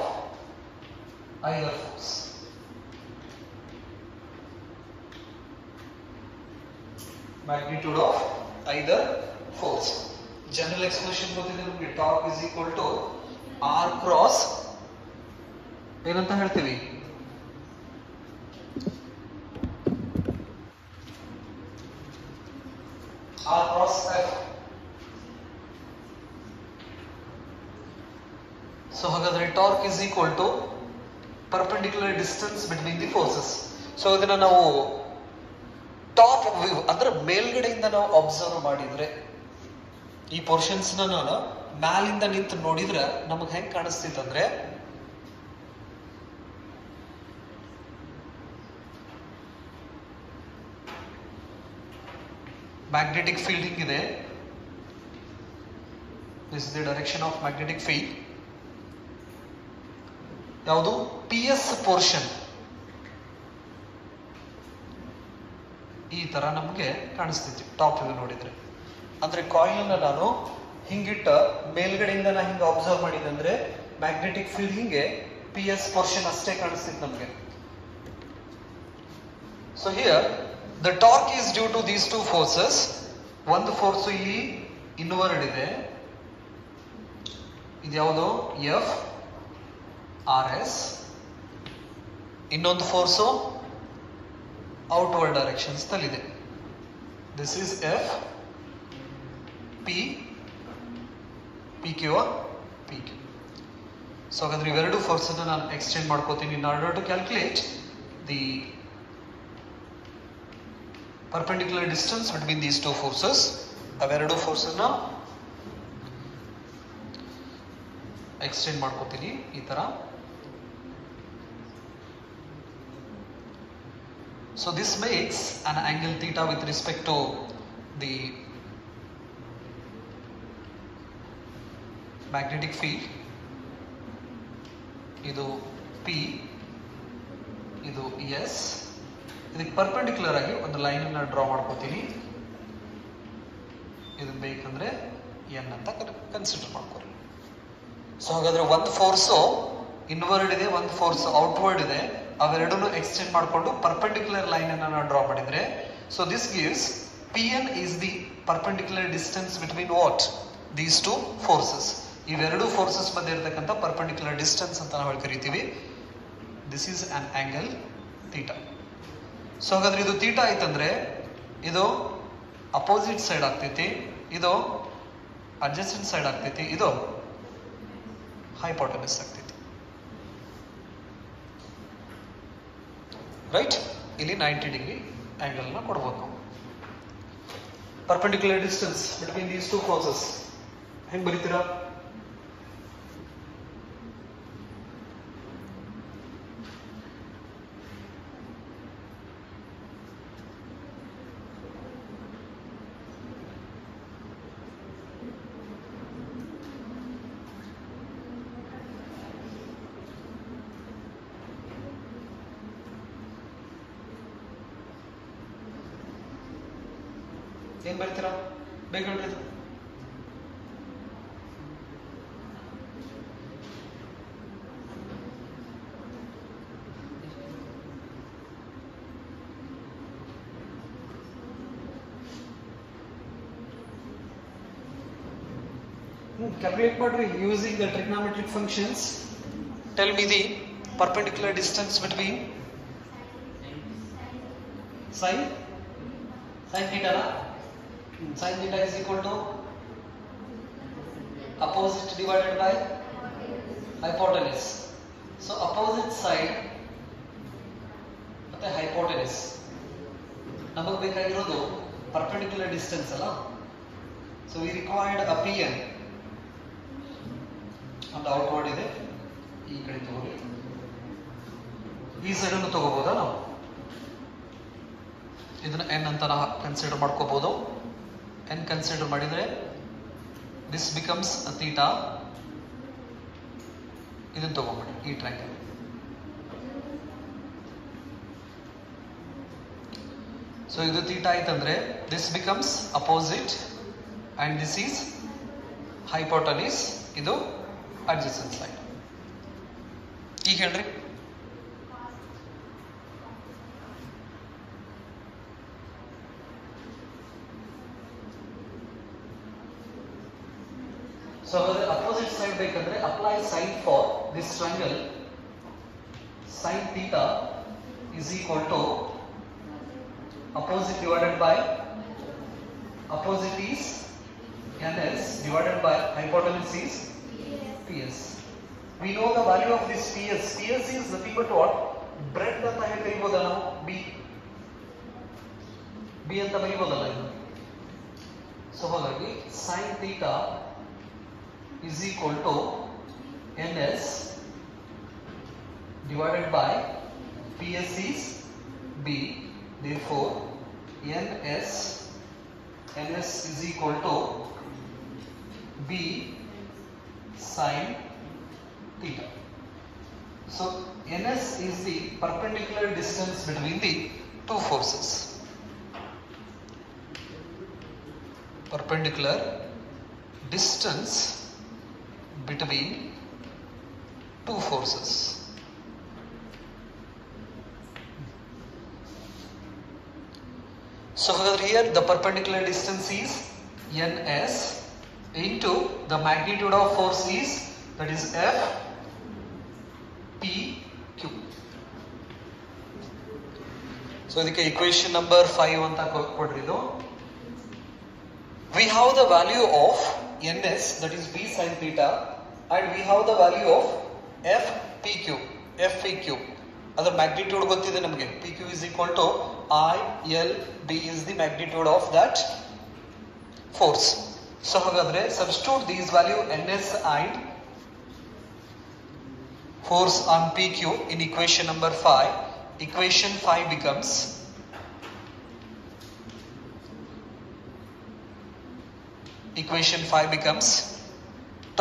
either force. Magnitude of either force. General expression ಗೊತ್ತಿದೆ ನಮಗೆ, torque is equal to R cross ಏನಂತ ಹೇಳ್ತೀವಿ, R cross F. So ಹಾಗಾದ್ರೆ torque is equal to perpendicular distance between the forces. So ಇದನ್ನ ನಾವು top view ಅಂದ್ರೆ ಮೇಲ್ಗಡೆಯಿಂದ ನಾವು ಅಬ್ಸರ್ವ್ ಮಾಡಿದ್ರೆ, ಈ ಪೋರ್ಷನ್ಸ್ ನಾನು ಮ್ಯಾಲಿಂದ ನಿಂತು ನೋಡಿದ್ರೆ ನಮಗೆ ಹೆಂಗ್ ಕಾಣಿಸ್ತಿತ್ತಂದ್ರೆ ಮ್ಯಾಗ್ನೆಟಿಕ್ ಫೀಲ್ಡ್ ಹಿಂಗಿದೆ. This is the direction of magnetic field. ಯಾವುದು PS ಪೋರ್ಷನ್ ಈ ತರ ನಮಗೆ ಕಾಣಿಸ್ತೈತಿ ಟಾಪ್ ವ್ಯೂ ನೋಡಿದ್ರೆ. ಅಂದ್ರೆ ಕಾಯಿಲ್ ಅನ್ನ ನಾನು ಹಿಂಗಿಟ್ಟ ಮೇಲ್ಗಡೆಯಿಂದ ನಾ ಹಿಂಗೆ ಅಬ್ಸರ್ವ್ ಮಾಡಿದಂದ್ರೆ ಮ್ಯಾಗ್ನೆಟಿಕ್ ಫೀಲ್ಡ್ ಹಿಂಗೆ PS ಪೋರ್ಷನ್ ಅಷ್ಟೇ ಕಾಣಿಸ್ತಿತ್ತು ನಮಗೆ. So here the torque is due to these two forces. ಒಂದು ಫೋರ್ಸ್ ಇಲ್ಲಿ ಇನ್ವರ್ಡ್ ಇದೆ, ಇದ್ಯಾವುದು FRS. ಇನ್ನೊಂದು ಫೋರ್ಸು ಔಟ್ವರ್ಡ್ ಡೈರೆಕ್ಷನ್ಸ್ ತಲ್ಲಿದೆ. This is PQ. ಸೊ ಹಾಗಾದ್ರೆ ಇವೆರಡು ಫೋರ್ಸ್ ಅನ್ನು ನಾನು ಎಕ್ಸ್ಟೆಂಡ್ ಮಾಡ್ಕೋತೀನಿ in order to calculate the perpendicular distance between these two forces. ಅವೆರಡು ಫೋರ್ಸಸ್ ನ ಎಕ್ಸ್ಟೆಂಡ್ ಮಾಡ್ಕೋತೀನಿ ಈ ತರ. So this makes an angle theta with respect to the magnetic field. ಇದು P, ಇದು S. ಇದಕ್ಕೆ ಪರ್ಪೆಂಡಿಕ್ಯುಲರ್ ಆಗಿ ಒಂದು ಲೈನ್ ಅನ್ನು ಡ್ರಾ ಮಾಡ್ಕೋತೀನಿ. ಇದನ್ನ ಬೇಕಂದ್ರೆ N ಅಂತ ಕನ್ಸಿಡರ್ ಮಾಡ್ಕೊಳ್ಳಿ. ಸೊ ಹಾಗಾದ್ರೆ ಒಂದು ಫೋರ್ಸು ಇನ್ವರ್ಡ್ ಇದೆ, ಒಂದು ಫೋರ್ಸ್ ಔಟ್ವರ್ಡ್ ಇದೆ. ಅವೆರಡನ್ನು ಎಕ್ಸ್ಟೆಂಡ್ ಮಾಡಿಕೊಂಡು ಪರ್ಪೆಂಡಿಕ್ಯುಲರ್ ಲೈನ್ ಅನ್ನು ನಾವು ಡ್ರಾ ಮಾಡಿದ್ರೆ, so this gives PN is the perpendicular distance between what these two forces. ಇವೆರಡು ಫೋರ್ಸಸ್ ಮಧ್ಯೆ ಇರತಕ್ಕಂಥ ಪರ್ಪೆಂಡಿಕ್ಯುಲರ್ ಡಿಸ್ಟೆನ್ಸ್ ಅಂತ ನಾವು ಕರಿತೀವಿ. This is an angle theta. So ಹಾಗಾದ್ರೆ ಇದು ಥೀಟಾ ಆಯ್ತಂದ್ರೆ ಇದು ಅಪೋಸಿಟ್ ಸೈಡ್ ಆಗ್ತೈತಿ, ಇದು ಅಡ್ಜಸೆಂಟ್ ಸೈಡ್ ಆಗ್ತೈತಿ, ಇದು ಹೈಪೋಟೆನಸ್ ಆಗ್ತೈತಿ. ರೈಟ್, ಇಲ್ಲಿ 90 ಡಿಗ್ರಿ ಆಂಗಲ್ ನ ಕೊಡ್ಬೋದು ನಾವು. Perpendicular distance between these two forces ಹೆಂಗ್ ಬರೀತೀರಾ? ಏನ್ ಬರ್ತೀರಾ? ಬೇಗ ಹೇಳ್ರಿ. Calculate ಮಾಡ್ರಿ using the trigonometric functions. Tell me the perpendicular distance between sin theta. Sin theta is equal to opposite divided by hypotenuse. So opposite side ಮತ್ತೆ hypotenuse. ನಮಗೆ ಬೇಕಾಗಿರೋದು perpendicular distance ಅಲ್ಲ. So we required a PN. ಒಂದು outward ಇದೆ, ಈ ಕಡೆ ತಗೊಳ್ಳಿ. ಈ ಸೈಡ್ ಅನ್ನು ತಗೋಬಹುದಾ ನಾವು? ಇದನ್ನ N ಅಂತ ನಾವು ಕನ್ಸಿಡರ್ ಮಾಡ್ಕೋಬಹುದು. N ಕನ್ಸಿಡರ್ ಮಾಡಿದ್ರೆ ದಿಸ್ ಬಿಕಮ್ಸ್ ಥೀಟಾ. ಇದನ್ನ ತಗೊಂಡ್ಬಿಡಿ, ಈ ಟ್ರಯಾಂಗಲ್. ಸೊ ಇದು ಥೀಟಾ ಆಯ್ತಂದ್ರೆ this becomes opposite and this is hypotenuse, ಇದು ಅಡ್ಜಸೆಂಟ್ ಸೈಡ್. ಈಗ ಹೇಳ್ರಿ. So opposite side ಬೇಕಂದ್ರೆ apply sin for this triangle. Sin theta is equal to opposite divided by opposite is ns divided by hypotenuse is ps. We know the value of this ps. Ps is nothing but what? Breadth ಅಂತ ಹೇಳಿ ಕರೀಬೋದಲ್ಲ ನಾವು, b ಅಂತ ಬರೀಬೋದಲ್ಲ ಇದು. So ಹಾಗಾಗಿ sin theta is equal to ns divided by ps is b. Therefore ns ns is equal to b sin theta. So ns is the perpendicular distance between the two forces. Perpendicular distance between two forces. So here the perpendicular distance is ns into the magnitude of force is, that is F P Q. So ಇದಕ್ಕೆ equation number 5 ಅಂತ ಕೊಡ್ರಿದು. We have the value of ns, that is b sin theta, and we have the value of F P Q. ಅದರ magnitude ಗೊತ್ತಿದೆ ನಮಗೆ. PQ is equal to I L B is the magnitude of that force. So ಹಾಗಾದ್ರೆ substitute these value ns and force on PQ in equation number 5. Equation 5 becomes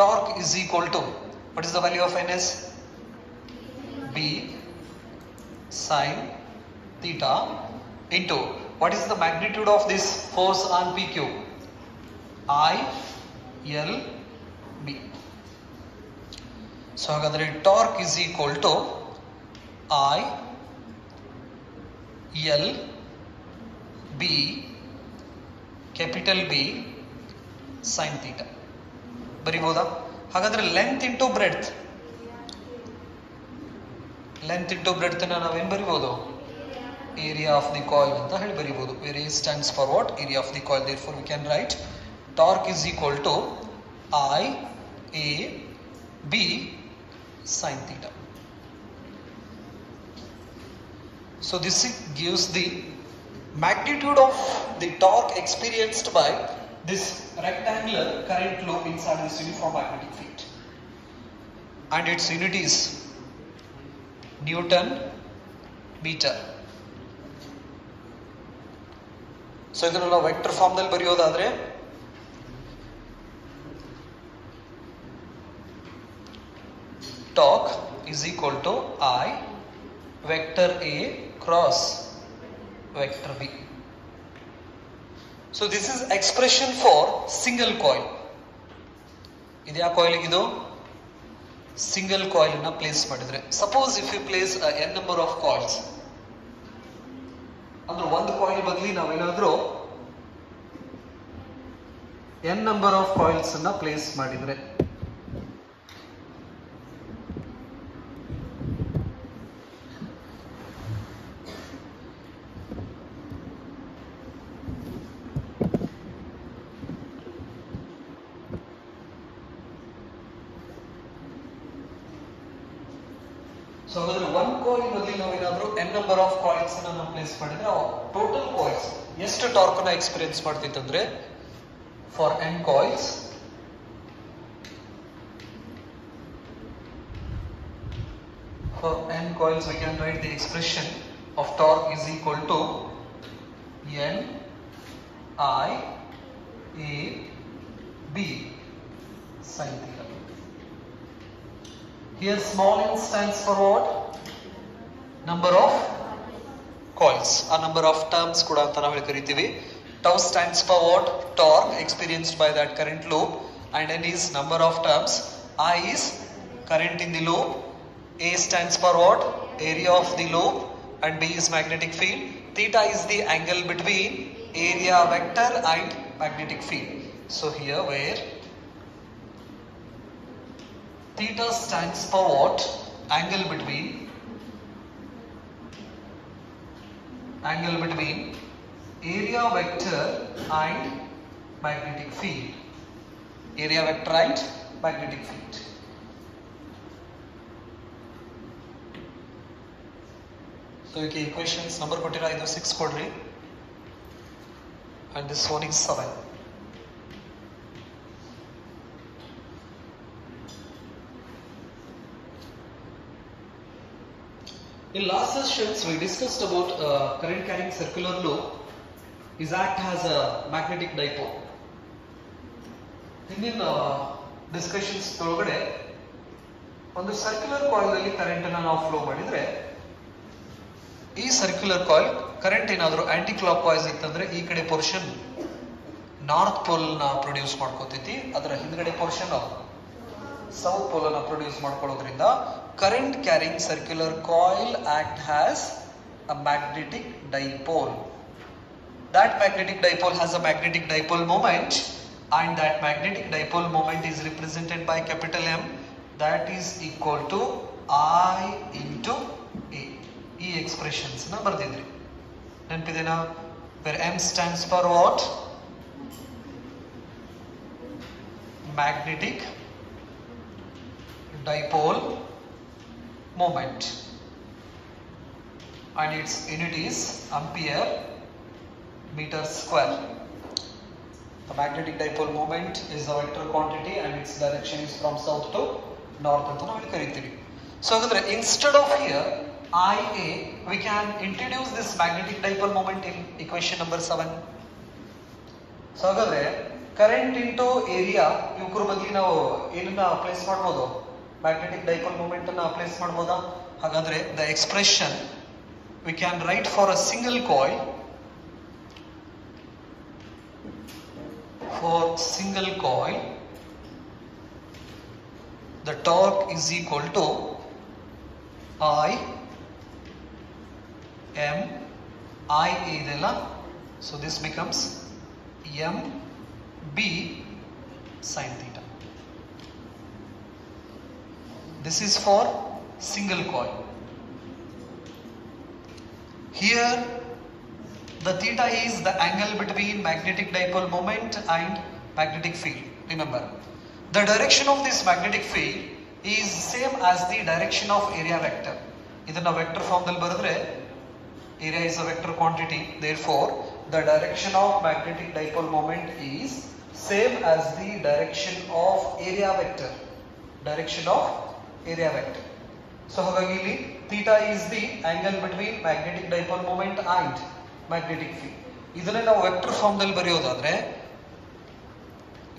torque is equal to, what is the value of ns? B sin theta into, what is the magnitude of this force on PQ? I L B. So ಹಾಗಾದ್ರೆ torque is equal to I L B capital B sin theta. ಬರಿಬೋದಾ? ಹಾಗಾದ್ರೆ length into breadth, length into breadth ನಾವೇನು ಬರಿಬೋದು? Area of the coil ಅಂತ ಹೇಳಿ ಬರಿಬೋದು. Where A stands for what? Area of the coil. Therefore we can write torque is equal to I A B sin theta. So this gives the magnitude of the torque experienced by this rectangular current loop inside this uniform magnetic field, and its unit is Newton meter. So ಇದನ್ನು ನಾವು vector form ನಲ್ಲಿ ಬರೆಯೋದಾದ್ರೆ torque is equal to I vector A cross vector B. So this is expression for single coil. ಇದು ಯಾವ coil ಇದು? Single coil ಅನ್ನ place ಮಾಡಿದ್ರೆ, suppose if you place n number of coils, ಅಂದ್ರೆ ಒಂದು coil ಬದಲಿ ನಾವೇನಾದ್ರೂ n ನಂಬರ್ ಆಫ್ ಕಾಯಿಲ್ಸ್ ಅನ್ನ ಪ್ಲೇಸ್ ಮಾಡಿದ್ರೆ, ಸೊ ಹಾಗಾದ್ರೆ ಒನ್ ಕಾಯಿಲ್ ಬದಲಿ ನಾವೇನಾದ್ರೂ n ನಂಬರ್ ಆಫ್ ಕಾಯಿಲ್ಸ್ ಅನ್ನ ನಾವು ಪ್ಲೇಸ್ ಮಾಡಿದ್ರೆ ಟೋಟಲ್ ಕಾಯಿಲ್ಸ್ ಎಷ್ಟು ಟಾರ್ಕ್ ಅನ್ನ ಎಕ್ಸ್ಪೀರಿಯನ್ಸ್ ಮಾಡ್ತಿತ್ತು ಅಂದ್ರೆ, for n coils we can write the expression of torque is equal to n I A B sin theta. Here small n stands for what? Number of coils. A number of terms kuda anta navu karithivi. Tau stands for what? Torque experienced by that current loop, and n is number of terms. I is current in the loop. A stands for what? Area of the loop, and B is magnetic field. Theta is the angle between area vector and magnetic field. So here where theta stands for what? Angle between area vector and magnetic field. Area vector and magnetic field. So you can equations number ಕೊಟ್ಟಿರಾ, ಇದು 6 ಕೊಡ್ರಿ, and this one is 7. In last sessions we discussed about current carrying circular loop, is act as a magnetic dipole. ಹಿಂದಿನ discussions ಒಳಗಡೆ ಒಂದು circular coil ಅಲ್ಲಿ current ಅನ್ನ ನಾವು flow ಮಾಡಿದ್ರೆ ಈ ಸರ್ಕ್ಯುಲರ್ ಕಾಯಿಲ್ ಕರೆಂಟ್ ಏನಾದರೂ ಆಂಟಿ ಕ್ಲಾಕ್ ವೈಸ್ ಇತ್ತಂದ್ರೆ ಈ ಕಡೆ ಪೋರ್ಷನ್ ನಾರ್ತ್ ಪೋಲ್ ನ ಪ್ರೊಡ್ಯೂಸ್ ಮಾಡ್ಕೋತೈತಿ, ಅದರ ಹಿಂದ್ಗಡೆ ಪೋರ್ಷನ್ ಸೌತ್ ಪೋಲ್ ಅನ್ನ ಪ್ರೊಡ್ಯೂಸ್ ಮಾಡ್ಕೊಳ್ಳೋದ್ರಿಂದ current carrying circular coil act as a magnetic dipole. That magnetic dipole has a magnetic dipole moment, and that magnetic dipole moment is represented by capital M, that is equal to I into A. E expressions na bardidri nenpidena, where M stands for what? Magnetic dipole moment, and its unit is ampere meter square. The magnetic dipole moment is a vector quantity and its direction is from south to north anta navu kariತೀವಿ. So ಹಾಗಾದ್ರೆ instead of here IA, we can introduce this magnetic dipole moment in equation number 7. So ಹಾಗಾದ್ರೆ current into area ಇವರ ಬದಲಿ ನಾವು ಏನನ್ನ applies ಮಾಡಬಹುದು? magnetic dipole moment ಅನ್ನು applies ಮಾಡಬಹುದಾ? ಹಾಗಾದ್ರೆ the expression we can write for a single coil. For single coil, the torque is equal to I M I idella, so this becomes M B sin theta. This is for single coil. Here the theta is the angle between magnetic dipole moment and magnetic field. Remember, the direction of this magnetic field is same as the direction of area vector. Idanna vector form dalli baradre, area is a vector quantity, therefore the direction of magnetic dipole moment is same as the direction of area vector. Direction of area vector. So ಹಾಗಾಗಿ ಇಲ್ಲಿ theta is the angle between magnetic dipole moment and magnetic field. ಇದನ್ನೇ ನಾವು vector form ದಲ್ಲಿ ಬರೆಯೋದಾದ್ರೆ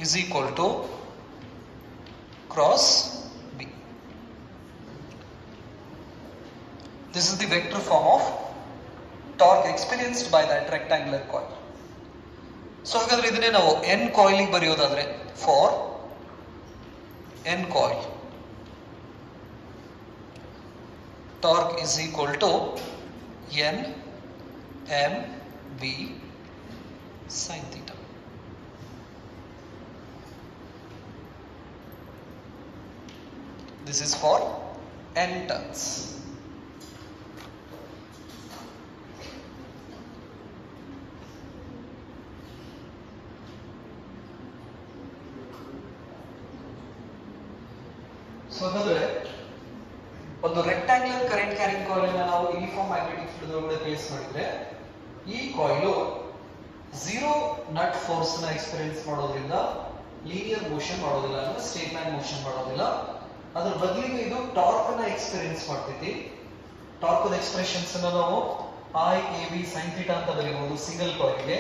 is equal to cross B. This is the vector form of torque experienced by that rectangular coil. So ಹಾಗಾದ್ರೆ ಇದನ್ನೇ ನಾವು n coil ಗೆ ಬರೆಯೋದಾದ್ರೆ for n coil torque is equal to n M B sin theta. This is for n turns. So ಹಾಗಾದ್ರೆ ಒಂದು rectangular current carrying coil ಅನ್ನು ನಾವು uniform magnetic field ಒಳಗಡೆ place ಮಾಡಿದ್ರೆ ಈ ಕಾಯಿಲ್ ಝೀರೋ ನಟ್ ಫೋರ್ಸ್ ನ experience ಮಾಡೋದ್ರಿಂದ linear motion ಮಾಡೋದಿಲ್ಲ, ಅಂದ್ರೆ ಸ್ಟ್ರೇಟ್ ಲೈನ್ ಮೋಷನ್ ಮಾಡೋದಿಲ್ಲ. ಅದರ ಬದಲಿಗೆ ಇದು ಟಾರ್ಕ್ ಅನ್ನ ಎಕ್ಸ್ಪೀರಿಯನ್ಸ್ ಮಾಡ್ತೈತಿ. ಟಾರ್ಕ್ ಎಕ್ಸ್ಪ್ರೆಷನ್ಸ್ ಅನ್ನು ನಾವು I A B sin theta ಅಂತ ಬರೀಬಹುದು ಸಿಂಗಲ್ ಕಾಯಿಲ್ಗೆ,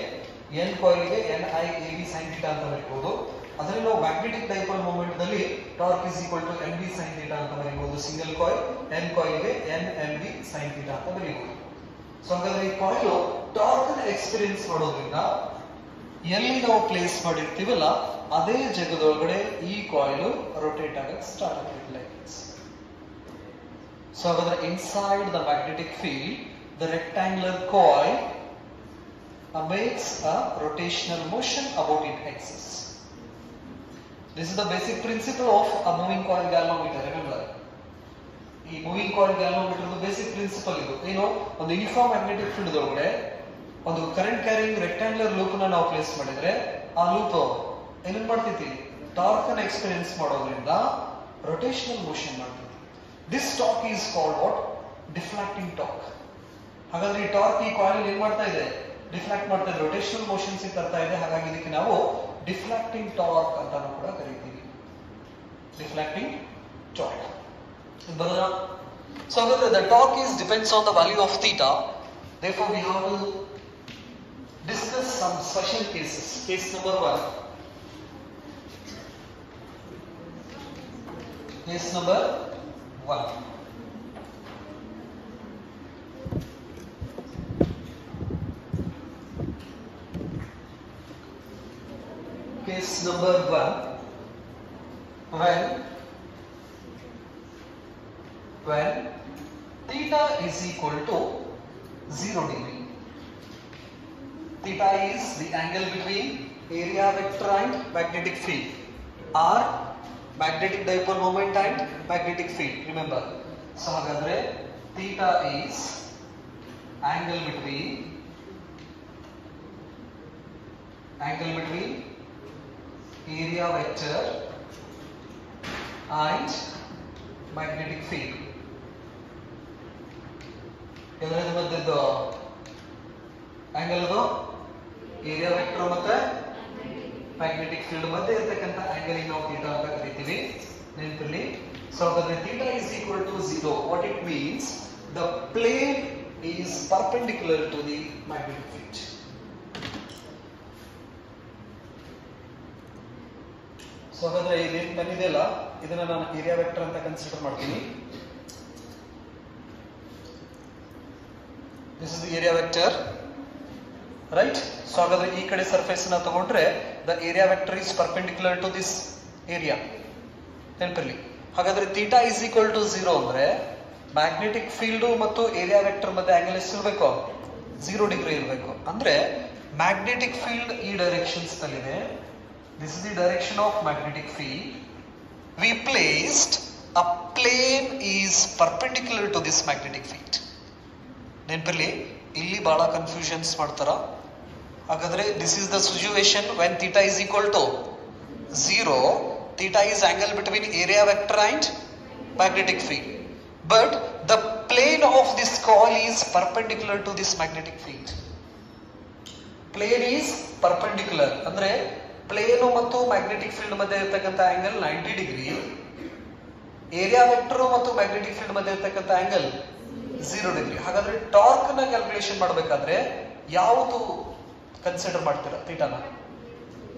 n ಕಾಯಿಲ್ಗೆ n I A B sin theta ಅಂತ ಬರೀಬಹುದು. ಅದರಲ್ಲಿ ನಾವು ಮ್ಯಾಗ್ನೆಟಿಕ್ ಡೈಪೋಲ್ ಮೂಮೆಂಟ್ ದಲ್ಲಿ torque is equal to m b sin theta ಅಂತ ಬರೀಬಹುದು ಸಿಂಗಲ್ ಕಾಯಿಲ್, n ಕಾಯಿಲ್ಗೆ n m b sin theta ಅಂತ ಬರೀಬಹುದು. ಸೊ ಹಾಗಾದ್ರೆ ಈ ಕಾಯಿಲ್ ಟಾರ್ಕ್ ಅನ್ನು ಎಕ್ಸ್ಪೀರಿಯನ್ಸ್ ಮಾಡೋದ್ರಿಂದ ಎಲ್ಲಿ ನಾವು ಪ್ಲೇಸ್ ಮಾಡಿರ್ತೀವಲ್ಲ ಅದೇ ಜಾಗದೊಳಗಡೆ ಈ ಕಾಯಿಲ್ ರೊಟೇಟ್ ಆಗಕ್ಕೆ ಸ್ಟಾರ್ಟ್ ಆಗ್ತದೆ ಲೈಕ್ ದಿಸ್. ಸೊ ಹಾಗಾದ್ರೆ inside the magnetic field the rectangular coil makes a rotational motion about its axis. This is the basic principle of a moving coil galvanometer. Remember, ಈ moving coil galvanometer basic principal ಇದು ಏನು, ಒಂದು uniform magnetic field ಒಳಗಡೆ ಒಂದು current carrying rectangular loop ನ ನಾವು place ಮಾಡಿದ್ರೆ ಆ ಲೂಪ್ ಏನೇನ್ ಮಾಡ್ತೈತಿ, ಟಾರ್ಕ್ ಅನ್ನು ಎಕ್ಸ್ಪೀರಿಯನ್ಸ್ ಮಾಡೋದ್ರಿಂದ ರೊಟೇಷನಲ್ ಮೋಷನ್ ಮಾಡ್ತೈತಿ. This torque is called what, deflecting torque. ಹಾಗಾದ್ರೆ ಈ ಟಾರ್ಕ್ ಈ ಕಾಯಿಲ್ ಏನ್ ಮಾಡ್ತಾ ಇದೆ, ಡಿಫ್ಲಾಕ್ಟ್ ಮಾಡ್ತಾ ಇದೆ, ರೊಟೇಷನಲ್ ಮೋಷನ್ಸ್ ತರ್ತಾ ಇದೆ. ಹಾಗಾಗಿ ಇದಕ್ಕೆ ನಾವು ಡಿಫ್ಲಾಕ್ಟಿಂಗ್ ಟಾರ್ಕ್ ಅಂತಾನು ಕೂಡ ಕರೀತೀವಿ, ಡಿಫ್ಲಾಕ್ಟಿಂಗ್ torque. So the torque is depends on the value of theta. Therefore we have to discuss some special cases. Case number 1. Case number 1. Case number 1. When theta is equal to 0 degree. Theta is the angle between area vector and magnetic field. R magnetic dipole moment and magnetic field. Remember. So hagadre theta is angle between area vector and magnetic field. ಎದರ ಮಧ್ಯದ angle ಅದು area vector ಮತ್ತೆ magnetic field ಮಧ್ಯೆ ಇರತಕ್ಕಂತ angle ನಾವು theta ಅಂತ ಕರೀತೀವಿ ನೆನಪಿರಲಿ. So ಹಾಗಾದ್ರೆ theta is equal to 0. what it means, the plane is perpendicular to the magnetic field. So ಹಾಗಾದ್ರೆ ಇದೇನು ಬಂದಿದೆಯಲ್ಲ ಇದನ್ನ ನಾನು ಏರಿಯಾ ವೆಕ್ಟರ್ ಅಂತ ಕನ್ಸಿಡರ್ ಮಾಡ್ತೀನಿ. This is the area vector, right? So ಹಾಗಾದ್ರೆ ಈ ಕಡೆ ಸರ್ಫೇಸ್ ನ ತಗೊಂಡ್ರೆ the area vector is perpendicular to this area. ನೆನಪಿರಲಿ. ಹಾಗಾದ್ರೆ theta is equal to 0 ಅಂದ್ರೆ ಮ್ಯಾಗ್ನೆಟಿಕ್ ಫೀಲ್ಡ್ ಮತ್ತು ಏರಿಯಾ ವೆಕ್ಟರ್ ಮಧ್ಯೆ ಆಂಗಲ್ ಎಷ್ಟಿರಬೇಕು? 0 ಡಿಗ್ರಿ ಇರಬೇಕು. ಅಂದ್ರೆ ಮ್ಯಾಗ್ನೆಟಿಕ್ ಫೀಲ್ಡ್ ಈ ಡೈರೆಕ್ಷನ್ಸ್ ನಲ್ಲಿದೆ. This is the direction of magnetic field. We placed a plane is perpendicular to this magnetic field. ನೆನಪಿರಲಿ, ಇಲ್ಲಿ ಬಹಳ ಕನ್ಫ್ಯೂಷನ್ಸ್ ಮಾಡ್ತಾರ. ಹಾಗಾದ್ರೆ this is the situation when theta is equal to 0. Theta is angle between area vector and magnetic field. But the plane of this coil is perpendicular to this magnetic field. Plane is perpendicular ಅಂದ್ರೆ plane ಮತ್ತು magnetic field ಮಧ್ಯೆ ಇರತಕ್ಕಂಥ angle 90 degree. Area vector ಮತ್ತು magnetic field ಮಧ್ಯೆ ಇರತಕ್ಕಂಥ angle 0 degree. ಹಾಗಾದ್ರೆ torque ನ calculation ಮಾಡಬೇಕಾದ್ರೆ ಯಾವುದು ಕನ್ಸಿಡರ್ ಮಾಡ್ತೀರಾ? ಥೀಟಾನ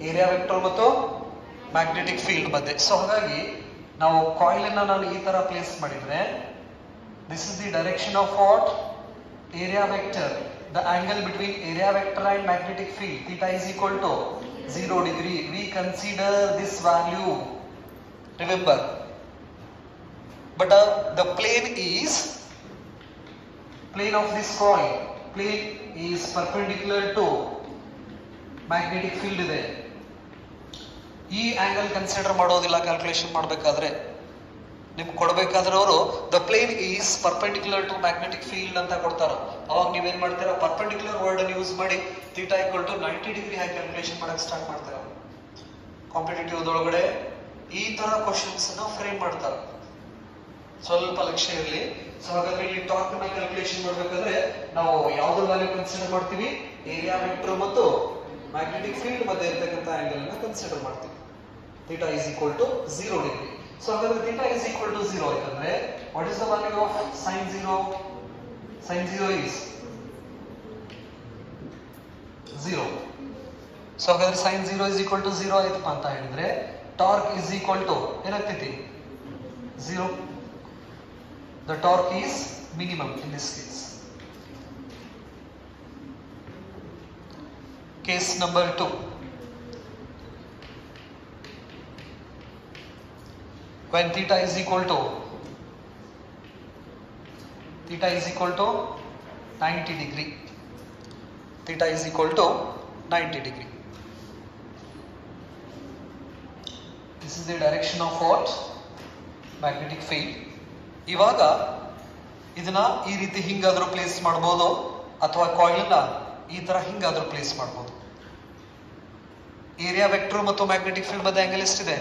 ಏರಿಯಾ ವೆಕ್ಟರ್ ಮತ್ತು ಮ್ಯಾಗ್ನೆಟಿಕ್ ಫೀಲ್ಡ್ ಮಧ್ಯೆ. ಸೊ ಹಾಗಾಗಿ ನಾವು ಕಾಯಿಲ್ ಅನ್ನ ನಾನು ಈ ತರ ಪ್ಲೇಸ್ ಮಾಡಿದ್ರೆ this is the direction of what? Area vector. The angle between area vector and magnetic field theta is equal to 0 degree. We consider this value. Remember. But the plane of this coil. Plane is perpendicular to magnetic field ಇದೆ. ಈ angle consider ಮಾಡೋದಿಲ್ಲ calculation ಮಾಡಬೇಕಾದ್ರೆ. ನಿಮ್ಗೆ ಕೊಡಬೇಕಾದ್ರೆ ಅವರು the plane is perpendicular to magnetic field ಅಂತ ಕೊಡ್ತಾರ. ಅವಾಗ ನೀವೇನ್ ಮಾಡ್ತೀರಾ? ಪರ್ಪೆಂಡಿಕ್ಯುಲರ್ ವರ್ಡ್ ಅನ್ನು ಯೂಸ್ ಮಾಡಿ ಥೀಟಾ ಈಕ್ವಲ್ ಟು 90 ಡಿಗ್ರಿ ಹಾಕಿ ಕ್ಯಾಲ್ಕುಲೇಷನ್ ಮಾಡಕ್ ಸ್ಟಾರ್ಟ್ ಮಾಡ್ತೀರಾ. ಕಾಂಪಿಟೇಟಿವ್ ಒಳಗಡೆ ಈ ತರ ಕ್ವಶನ್ಸ್ ಅನ್ನ ಫ್ರೇಮ್ ಮಾಡ್ತಾರೆ. ಸ್ವಲ್ಪ ಲಕ್ಷ್ಯ ಇರಲಿ. ಸೊ ಹಾಗಾದ್ರೆ ಇಲ್ಲಿ ಟಾರ್ಕ್ ನ ಕ್ಯಾಲ್ಕುಲೇಷನ್ ಮಾಡ್ಬೇಕಾದ್ರೆ ನಾವು ಯಾವ್ದು ವ್ಯಾಲ್ಯೂ ಕನ್ಸಿಡರ್ ಮಾಡ್ತೀವಿ? ಏರಿಯಾ ವೆಕ್ಟರ್ ಮತ್ತು ಮ್ಯಾಗ್ನೆಟಿಕ್ ಫೀಲ್ಡ್ ಮಧ್ಯೆ ಇರತಕ್ಕಂತ ಆಂಗಲ್ ಅನ್ನ ಕನ್ಸಿಡರ್ ಮಾಡ್ತೀವಿ. Theta is equal to 0 degree. So ಹಾಗಾದ್ರೆ ಥೀಟಾ ಇಸ್ ಈಕ್ವಲ್ ಟು 0 ಆಯ್ತಂದ್ರೆ what is the value of sin 0? sin 0 is 0. So ಹಾಗಾದ್ರೆ sin 0 is equal to 0 ಆಯ್ತಪ್ಪ ಅಂತ ಹೇಳಿದ್ರೆ ಟಾರ್ಕ್ is equal to ಏನಾಗ್ತೈತಿ? 0. The torque is minimum in this case. Case number 2. When theta is equal to 90 degree. Theta is equal to 90 degree. This is the direction of what? Magnetic field. ಇವಾಗ ಇದನ್ನ ಈ ರೀತಿ ಹಿಂಗಾದ್ರೂ place ಮಾಡಬಹುದು ಅಥವಾ coil ನ ಈ ತರ ಹಿಂಗಾದ್ರೂ ಪ್ಲೇಸ್ ಮಾಡಬಹುದು. ಏರಿಯಾ ವೆಕ್ಟರ್ ಮತ್ತು ಮ್ಯಾಗ್ನೆಟಿಕ್ ಫೀಲ್ಡ್ ಮಧ್ಯೆ ಆಂಗಲ್ ಎಷ್ಟಿದೆ?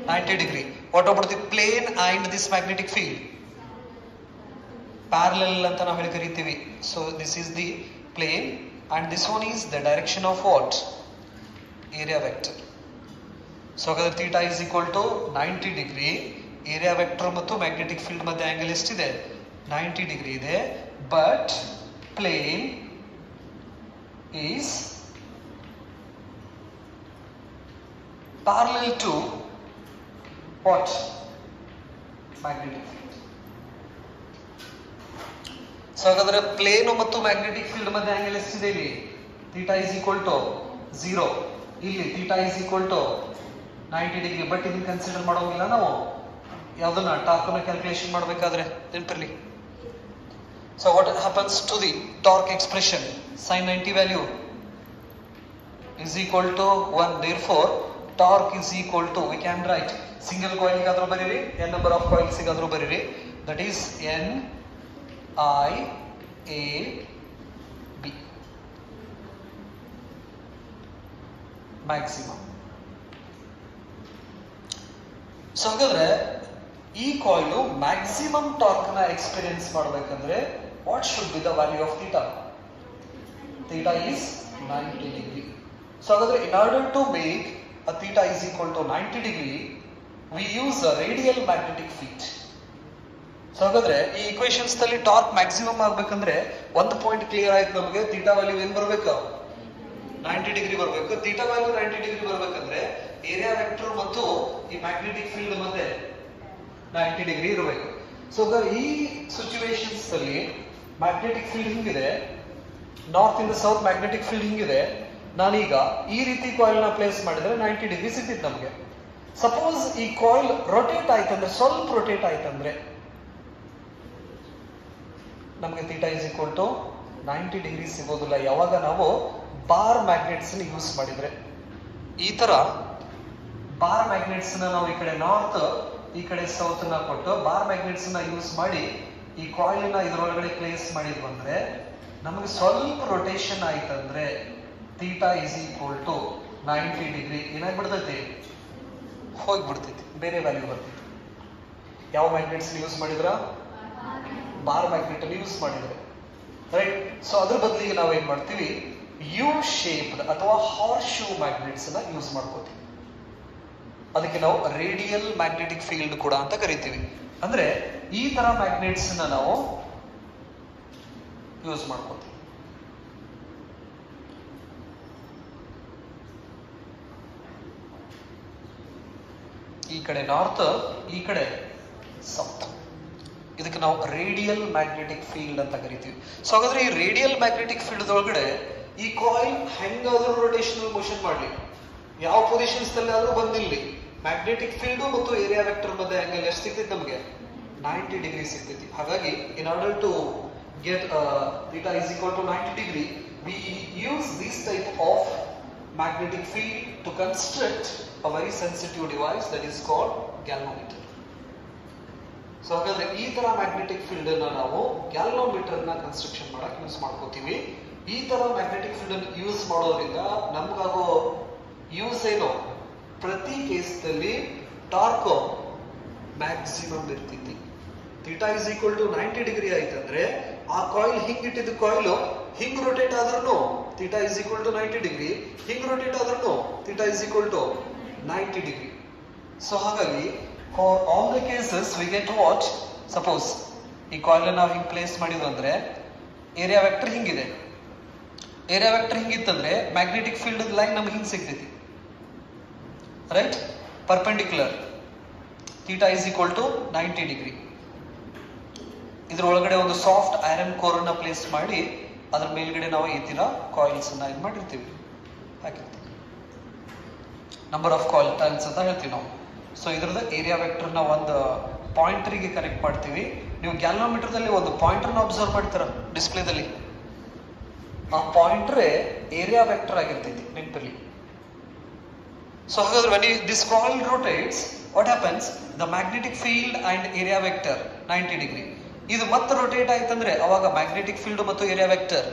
90 degree. What about the plane and this magnetic field? Parallel ಅಂತ ನಾವು ಹೇಳಿ ಕರಿತೀವಿ. So this is the plane and this one is the direction of what? Area vector. So ಹಾಗಾದ್ರೆ theta is equal to 90 degree. Area vector ಮತ್ತು magnetic field ಮಧ್ಯೆ angle ಎಷ್ಟಿದೆ? 90 degree ಇದೆ. But plane is parallel to what? Magnetic field. So ಹಾಗಾದ್ರೆ plane ಮತ್ತು magnetic field ಮಧ್ಯೆ angle ಎಷ್ಟಿದೆ ಇಲ್ಲಿ? Theta is equal to 0. ಇಲ್ಲಿ theta is equal to 90 degree. But ಇದನ್ನ ಕನ್ಸಿಡರ್ ಮಾಡೋಂಗಿಲ್ಲ ನಾವು ಯಾವ್ದನ್ನ ಟಾರ್ಕ್ ಅನ್ನ ಕ್ಯಾಲ್ಕುಲೇಷನ್ ಮಾಡಬೇಕಾದ್ರೆ, ನೆನಪಿರ್ಲಿ. So what happens to the torque expression? sin 90 value is equal to 1. therefore torque is equal to, we can write, single coil ಗಾದ್ರೂ ಬರೀರಿ, n number of coils ಗಾದ್ರೂ ಬರೀರಿ, that is n I A B maximum. So ಹಾಗಾದ್ರೆ ಈ coil maximum torque ನ experience ಮಾಡಬೇಕಂದ್ರೆ what should be the value of theta? Theta is 90 degree. So ಹಾಗಾದ್ರೆ in order to make a theta is equal to 90 degree, we use a radial magnetic field. So ಹಾಗಾದ್ರೆ ಈ equations ನಲ್ಲಿ torque maximum ಆಗ್ಬೇಕಂದ್ರೆ ಒಂದು point clear ಆಯ್ತು ನಮಗೆ. Theta value ಏನ್ ಬರ್ಬೇಕು? 90 ಡಿಗ್ರಿ ಬರ್ಬೇಕು. ಥೀಟಾ ವ್ಯಾಲ್ಯೂ 90 ಡಿಗ್ರಿ ಬರ್ಬೇಕಂದ್ರೆ ಏರಿಯಾ ವೆಕ್ಟರ್ ಮತ್ತು ಈ ಮ್ಯಾಗ್ನೆಟಿಕ್ ಫೀಲ್ಡ್ ಮಧ್ಯೆ 90 ಡಿಗ್ರಿ ಇರಬೇಕು. ಸೊ ಈ ಸಿಚುವೇಶನ್ಸ್ ಅಲ್ಲಿ ಮ್ಯಾಗ್ನೆಟಿಕ್ ಫೀಲ್ಡ್ ಹಿಂಗಿದೆ, ನಾರ್ತ್ ಇಂದ ಸೌತ್ ಮ್ಯಾಗ್ನೆಟಿಕ್ ಫೀಲ್ಡ್ ಹಿಂಗಿದೆ. ನಾನೀಗ ಈ ರೀತಿ ಕಾಯಿಲ್ ನ ಪ್ಲೇಸ್ ಮಾಡಿದ್ರೆ 90 ಡಿಗ್ರಿ ಸಿಗ್ತಿತ್ತು ನಮಗೆ. ಸಪೋಸ್ ಈ ಕಾಯಿಲ್ ರೊಟೇಟ್ ಆಯ್ತಂದ್ರೆ, ಸ್ವಲ್ಪ ರೊಟೇಟ್ ಆಯ್ತಂದ್ರೆ ನಮಗೆ theta is equal to 90 degree ಸಿಗೋದಿಲ್ಲ. ಯಾವಾಗ ನಾವು ಬಾರ್ ಮ್ಯಾಗ್ನೆಟ್ಸ್ ಯೂಸ್ ಮಾಡಿದ್ರೆ. ಈ ತರ ಬಾರ್ ಮ್ಯಾಗ್ನೆಟ್ಸ್ ನಾವು ಈ ಕಡೆ ನಾರ್ತ್ ಈ ಕಡೆ ಸೌತ್ ನ ಕೊಟ್ಟು ಬಾರ್ ಮ್ಯಾಗ್ನೆಟ್ಸ್ ಯೂಸ್ ಮಾಡಿ ಈ ಕಾಯಿಲ್ ನ ಇದ್ರೊಳಗಡೆ ಪ್ಲೇಸ್ ಮಾಡಿದ್ವು ಅಂದ್ರೆ ನಮಗೆ ಸ್ವಲ್ಪ ರೊಟೇಷನ್ ಆಯ್ತಂದ್ರೆ theta is equal to 90 degree ಏನಾಗ್ಬಿಡ್ತೈತಿ? ಹೋಗ್ಬಿಡ್ತೈತಿ, ಬೇರೆ ವ್ಯಾಲ್ಯೂ ಬರ್ತೈತಿ. ಯಾವ ಮ್ಯಾಗ್ನೆಟ್ಸ್ ಯೂಸ್ ಮಾಡಿದ್ರ? ಬಾರ್ ಮ್ಯಾಗ್ನೆಟ್ ಅಲ್ಲಿ ಯೂಸ್ ಮಾಡಿದ್ರೆ, ರೈಟ್. ಸೊ ಅದ್ರ ಬದಲಿಗೆ ನಾವು ಏನ್ ಮಾಡ್ತೀವಿ? ಯು ಶೇಪ್ಡ್ ಅಥವಾ ಹಾರ್ಸ್ ಶೂ ಮ್ಯಾಗ್ನೆಟ್ಸ್ ನ ಯೂಸ್ ಮಾಡ್ಕೋತೀವಿ. ಅದಕ್ಕೆ ನಾವು ರೇಡಿಯಲ್ ಮ್ಯಾಗ್ನೆಟಿಕ್ ಫೀಲ್ಡ್ ಕೂಡ ಅಂತ ಕರಿತೀವಿ. ಅಂದ್ರೆ ಈ ತರ ಮ್ಯಾಗ್ನೆಟ್ಸ್ ನಾವು ಯೂಸ್ ಮಾಡ್ಕೋತೀವಿ. ಈ ಕಡೆ ನಾರ್ತ್, ಈ ಕಡೆ ಸೌತ್. ಇದಕ್ಕೆ ನಾವು ರೇಡಿಯಲ್ ಮ್ಯಾಗ್ನೆಟಿಕ್ ಫೀಲ್ಡ್ ಅಂತ ಕರಿತೀವಿ. ಸೊ ಹಾಗಾದ್ರೆ ಈ ರೇಡಿಯಲ್ ಮ್ಯಾಗ್ನೆಟಿಕ್ ಫೀಲ್ಡ್ ಒಳಗಡೆ ಈ ಕಾಯಿಲ್ ಹೆಂಗಾದ್ರೂ ರೊಟೇಷನಲ್ ಮೋಷನ್ ಮಾಡ್ಲಿ, ಯಾವ ಪೊಸಿಷನ್ಸ್ ನಲ್ಲಿ ಆದ್ರೂ ಬಂದಿಲ್ಲಿ, ಮ್ಯಾಗ್ನೆಟಿಕ್ ಫೀಲ್ಡ್ ಮತ್ತು ಏರಿಯಾ ವೆಕ್ಟರ್ ಮಧ್ಯೆ ಆಂಗಲ್ ಎಷ್ಟು ಸಿಗ್ತೈತಿ ನಮಗೆ? 90 ಡಿಗ್ರಿ ಸಿಗ್ತೈತಿ. ಹಾಗಾಗಿ in order to get theta is equal to 90 degree, we use this type of magnetic field to construct a very sensitive device that is called galvanometer. So ಹಾಗಾದ್ರೆ ಈ ತರ magnetic field ಅನ್ನ ನಾವು ಗ್ಯಾಲ್ವನೋಮೀಟರ್ ನ construction ಮಾಡಕ್ use ಮಾಡ್ಕೋತೀವಿ. ಈ ತರ ಮ್ಯಾಗ್ನೆಟಿಕ್ ಫೀಲ್ಡ್ ಅನ್ನು ಯೂಸ್ ಮಾಡೋದ್ರಿಂದ ನಮ್ಗಾಗೋ ಯೂಸ್ ಏನು? ಪ್ರತಿ ಕೇಸ್ನಲ್ಲಿ ಟಾರ್ಕ್ ಮ್ಯಾಕ್ಸಿಮಮ್ ಇರ್ತೈತಿ. Theta is equal to 90 degree ಆಯ್ತಂದ್ರೆ ಆ ಕಾಯಿಲ್ ಹಿಂಗ್ ಇಟ್ಟಿದ್ದ ಕಾಯಿಲ್ ಹಿಂಗ್ ರೊಟೇಟ್ ಆದ್ರೂ theta is equal to 90 degree, ಹಿಂಗ್ ರೊಟೇಟ್ ಆದ್ರೂ theta is equal to 90 degree. So ಹಾಗಾಗಿ for all the cases we get what? Suppose ಈ ಕಾಯಿಲ್ ನಾವು ಹಿಂಗ್ ಪ್ಲೇಸ್ ಮಾಡಿದ್ವು ಅಂದ್ರೆ ಏರಿಯಾ ವೆಕ್ಟರ್ ಹಿಂಗಿದೆ. ಏರಿಯಾ ವೆಕ್ಟರ್ ಹಿಂಗಿತ್ತಂದ್ರೆ ಮ್ಯಾಗ್ನೆಟಿಕ್ ಫೀಲ್ಡ್ ಲೈನ್ ನಮ್ಗೆ ಹಿಂಗ್ ಸಿಗ್ತೈತಿ, right? Perpendicular. Theta is equal to 90 degree. ಇದ್ರ ಒಳಗಡೆ ಒಂದು ಸಾಫ್ಟ್ ಐರನ್ ಕೋರ್ ಅನ್ನ ಪ್ಲೇಸ್ ಮಾಡಿ ಅದ್ರ ಮೇಲ್ಗಡೆ ನಾವು ಈ ತರ ಕಾಯಿಲ್ಸ್ ಅನ್ನ ಇದು ಮಾಡಿರ್ತೀವಿ, ಹಾಕಿರ್ತೀವಿ. ನಂಬರ್ ಆಫ್ ಕಾಯಿಲ್ ಟರ್ನ್ಸ್ ಅಂತ ಹೇಳ್ತೀವಿ ನಾವು. ಸೊ ಇದ್ರದ್ದು ಏರಿಯಾ ವೆಕ್ಟರ್ ನ ಒಂದು ಪಾಯಿಂಟರಿಗೆ ಕನೆಕ್ಟ್ ಮಾಡ್ತೀವಿ. ನೀವು ಗ್ಯಾಲ್ವನೋಮೀಟರ್ ದಲ್ಲಿ ಒಂದು ಪಾಯಿಂಟರ್ ನ ಅಬ್ಸರ್ವ್ ಮಾಡ್ತೀರಾ ಡಿಸ್ಪ್ಲೇದಲ್ಲಿ, ಆ ಪಾಯಿಂಟ್ರೇ ಏರಿಯಾ ವೆಕ್ಟರ್ ಆಗಿರ್ತೈತಿ, ನೆನಪಿರ್ಲಿ. ಸೊ ಹಾಗಾದ್ರೆ when this coil rotates, what happens? The magnetic field and area vector 90 degree. ಇದು ಮತ್ತೆ ರೊಟೇಟ್ ಆಯ್ತಂದ್ರೆ ಅವಾಗ ಮ್ಯಾಗ್ನೆಟಿಕ್ ಫೀಲ್ಡ್ ಮತ್ತು ಏರಿಯಾ ವೆಕ್ಟರ್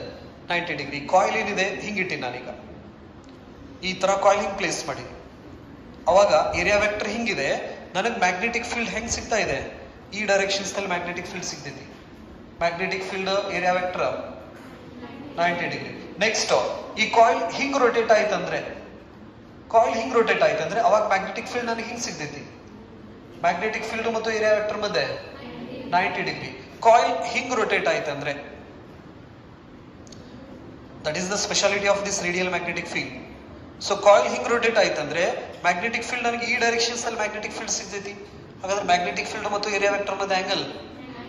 90 ಡಿಗ್ರಿ. ಕಾಯಿಲ್ ಏನಿದೆ ಹಿಂಗಿಟ್ಟಿನಿ ನಾನೀಗ, ಈ ತರ ಕಾಯಿಲ್ ಹಿಂಗ್ ಪ್ಲೇಸ್ ಮಾಡಿ, ಅವಾಗ ಏರಿಯಾ ವೆಕ್ಟರ್ ಹಿಂಗಿದೆ, ನನಗೆ ಮ್ಯಾಗ್ನೆಟಿಕ್ ಫೀಲ್ಡ್ ಹೆಂಗ್ ಸಿಗ್ತಾ ಇದೆ? ಈ ಡೈರೆಕ್ಷನ್ಸ್ ನಲ್ಲಿ ಮ್ಯಾಗ್ನೆಟಿಕ್ ಫೀಲ್ಡ್ ಸಿಗ್ತೈತಿ. Magnetic field area vector 90 degree. Next ಈ ಕಾಯಿಲ್ ಹಿಂಗ್ ರೊಟೇಟ್ ಆಯ್ತಂದ್ರೆ, ಕಾಯಿಲ್ ಹಿಂಗ್ ರೊಟೇಟ್ ಆಯ್ತಂದ್ರೆ ಅವಾಗ ಮ್ಯಾಗ್ನೆಟಿಕ್ ಫೀಲ್ಡ್ ನನಗೆ ಹಿಂಗ್ ಸಿಗ್ತೈತಿ. ಮ್ಯಾಗ್ನೆಟಿಕ್ ಫೀಲ್ಡ್ ಮತ್ತು ಏರಿಯಾ ವೆಕ್ಟರ್ ಮಧ್ಯೆ 90 ಡಿಗ್ರಿ. ಕಾಯಿಲ್ ಹಿಂಗ್ ರೊಟೇಟ್ ಆಯ್ತಂದ್ರೆ that is the speciality of this radial magnetic field. So coil ಹಿಂಗ್ ರೊಟೇಟ್ ಆಯ್ತಂದ್ರೆ ಮ್ಯಾಗ್ನೆಟಿಕ್ ಫೀಲ್ಡ್ ನನಗೆ ಈ ಡೈರೆಕ್ಷನ್ಸ್ ಅಲ್ಲಿ ಮ್ಯಾಗ್ನೆಟಿಕ್ ಫೀಲ್ಡ್ ಸಿಗ್ತೈತಿ. ಹಾಗಾದ್ರೆ ಮ್ಯಾಗ್ನೆಟಿಕ್ ಫೀಲ್ಡ್ ಮತ್ತು ಏರಿಯಾ ವೆಕ್ಟರ್ ಮಧ್ಯೆ ಆಂಗಲ್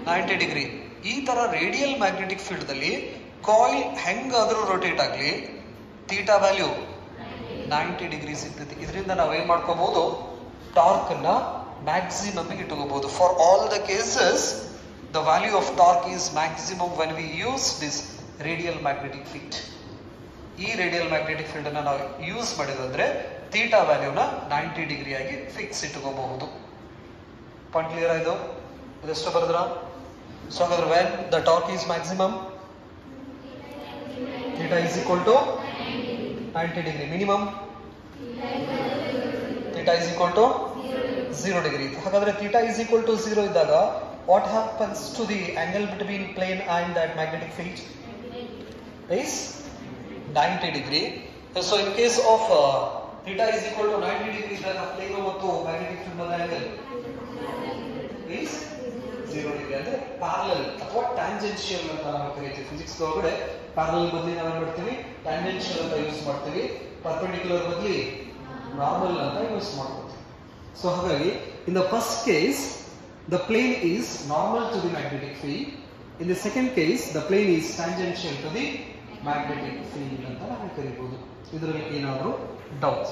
90 ಡಿಗ್ರಿ. ಈ ತರ ರೇಡಿಯಲ್ ಮ್ಯಾಗ್ನೆಟಿಕ್ ಫೀಲ್ಡ್ ದಲ್ಲಿ ಕಾಯಿಲ್ ಹೆಂಗಾದ್ರೂ ರೊಟೇಟ್ ಆಗ್ಲಿ ಥೀಟಾ ವ್ಯಾಲ್ಯೂ 90 ಡಿಗ್ರಿ ಸಿಗ್ತೈತಿ. ಇದರಿಂದ ನಾವೇನ್ ಮಾಡ್ಕೋಬಹುದು, ಟಾರ್ಕ್ ಅನ್ನ ಮ್ಯಾಕ್ಸಿಮಮ್ ಇಟ್ಕೋಬಹುದು. For all the cases the value of torque is maximum when we use this radial magnetic field. ಈ ರೇಡಿಯಲ್ ಮ್ಯಾಗ್ನೆಟಿಕ್ ಫೀಲ್ಡ್ ಅನ್ನ ನಾವು ಯೂಸ್ ಮಾಡಿದ್ರೆ ಥೀಟಾ ವ್ಯಾಲ್ಯೂನ 90 ಡಿಗ್ರಿ ಆಗಿ ಫಿಕ್ಸ್ ಇಟ್ಕೋಬಹುದು. ಪಾಯಿಂಟ್ ಕ್ಲಿಯರ್ ಆಯ್ತು? ಇದೆಷ್ಟು ಬರೆದ್ರ? ಸೊ ಹಾಗಾದ್ರೆ when the torque is maximum theta is equal to 90 degree, minimum theta is equal to 0 degree. ಹಾಗಾದ್ರೆ ಥೀಟಾ ಈಸ್ ಈಕ್ವಲ್ ಟು 0 ಇದ್ದಾಗ what happens to the angle between plane and that magnetic field is 90 degree. So in case of theta is equal to 90 degree, then plane ಮತ್ತು magnetic field ಮಧ್ಯ angle is 0 degree. ಅಂದ್ರೆ parallel ಅಥವಾ tangential ಅಂತ ನಾವು ಕರೀತೀವಿ. Physics ಒಳಗಡೆ parallel ಬದಲಿ ನಾವು ಏನು ಮಾಡ್ತೀವಿ, tangential ಅಂತ ಯೂಸ್ ಮಾಡ್ತೀವಿ, perpendicular ಬದಲಿ normal ಅಂತ ಯೂಸ್ ಮಾಡ್ತೀವಿ. ಸೊ ಹಾಗಾಗಿ in the first case the plane is normal to the magnetic field. In the second case the plane is tangential to the magnetic field ಅಂತ ನಾವು ಕರೀಬಹುದು. ಇದರಲ್ಲಿ ಏನಾದರೂ ಡೌಟ್ಸ್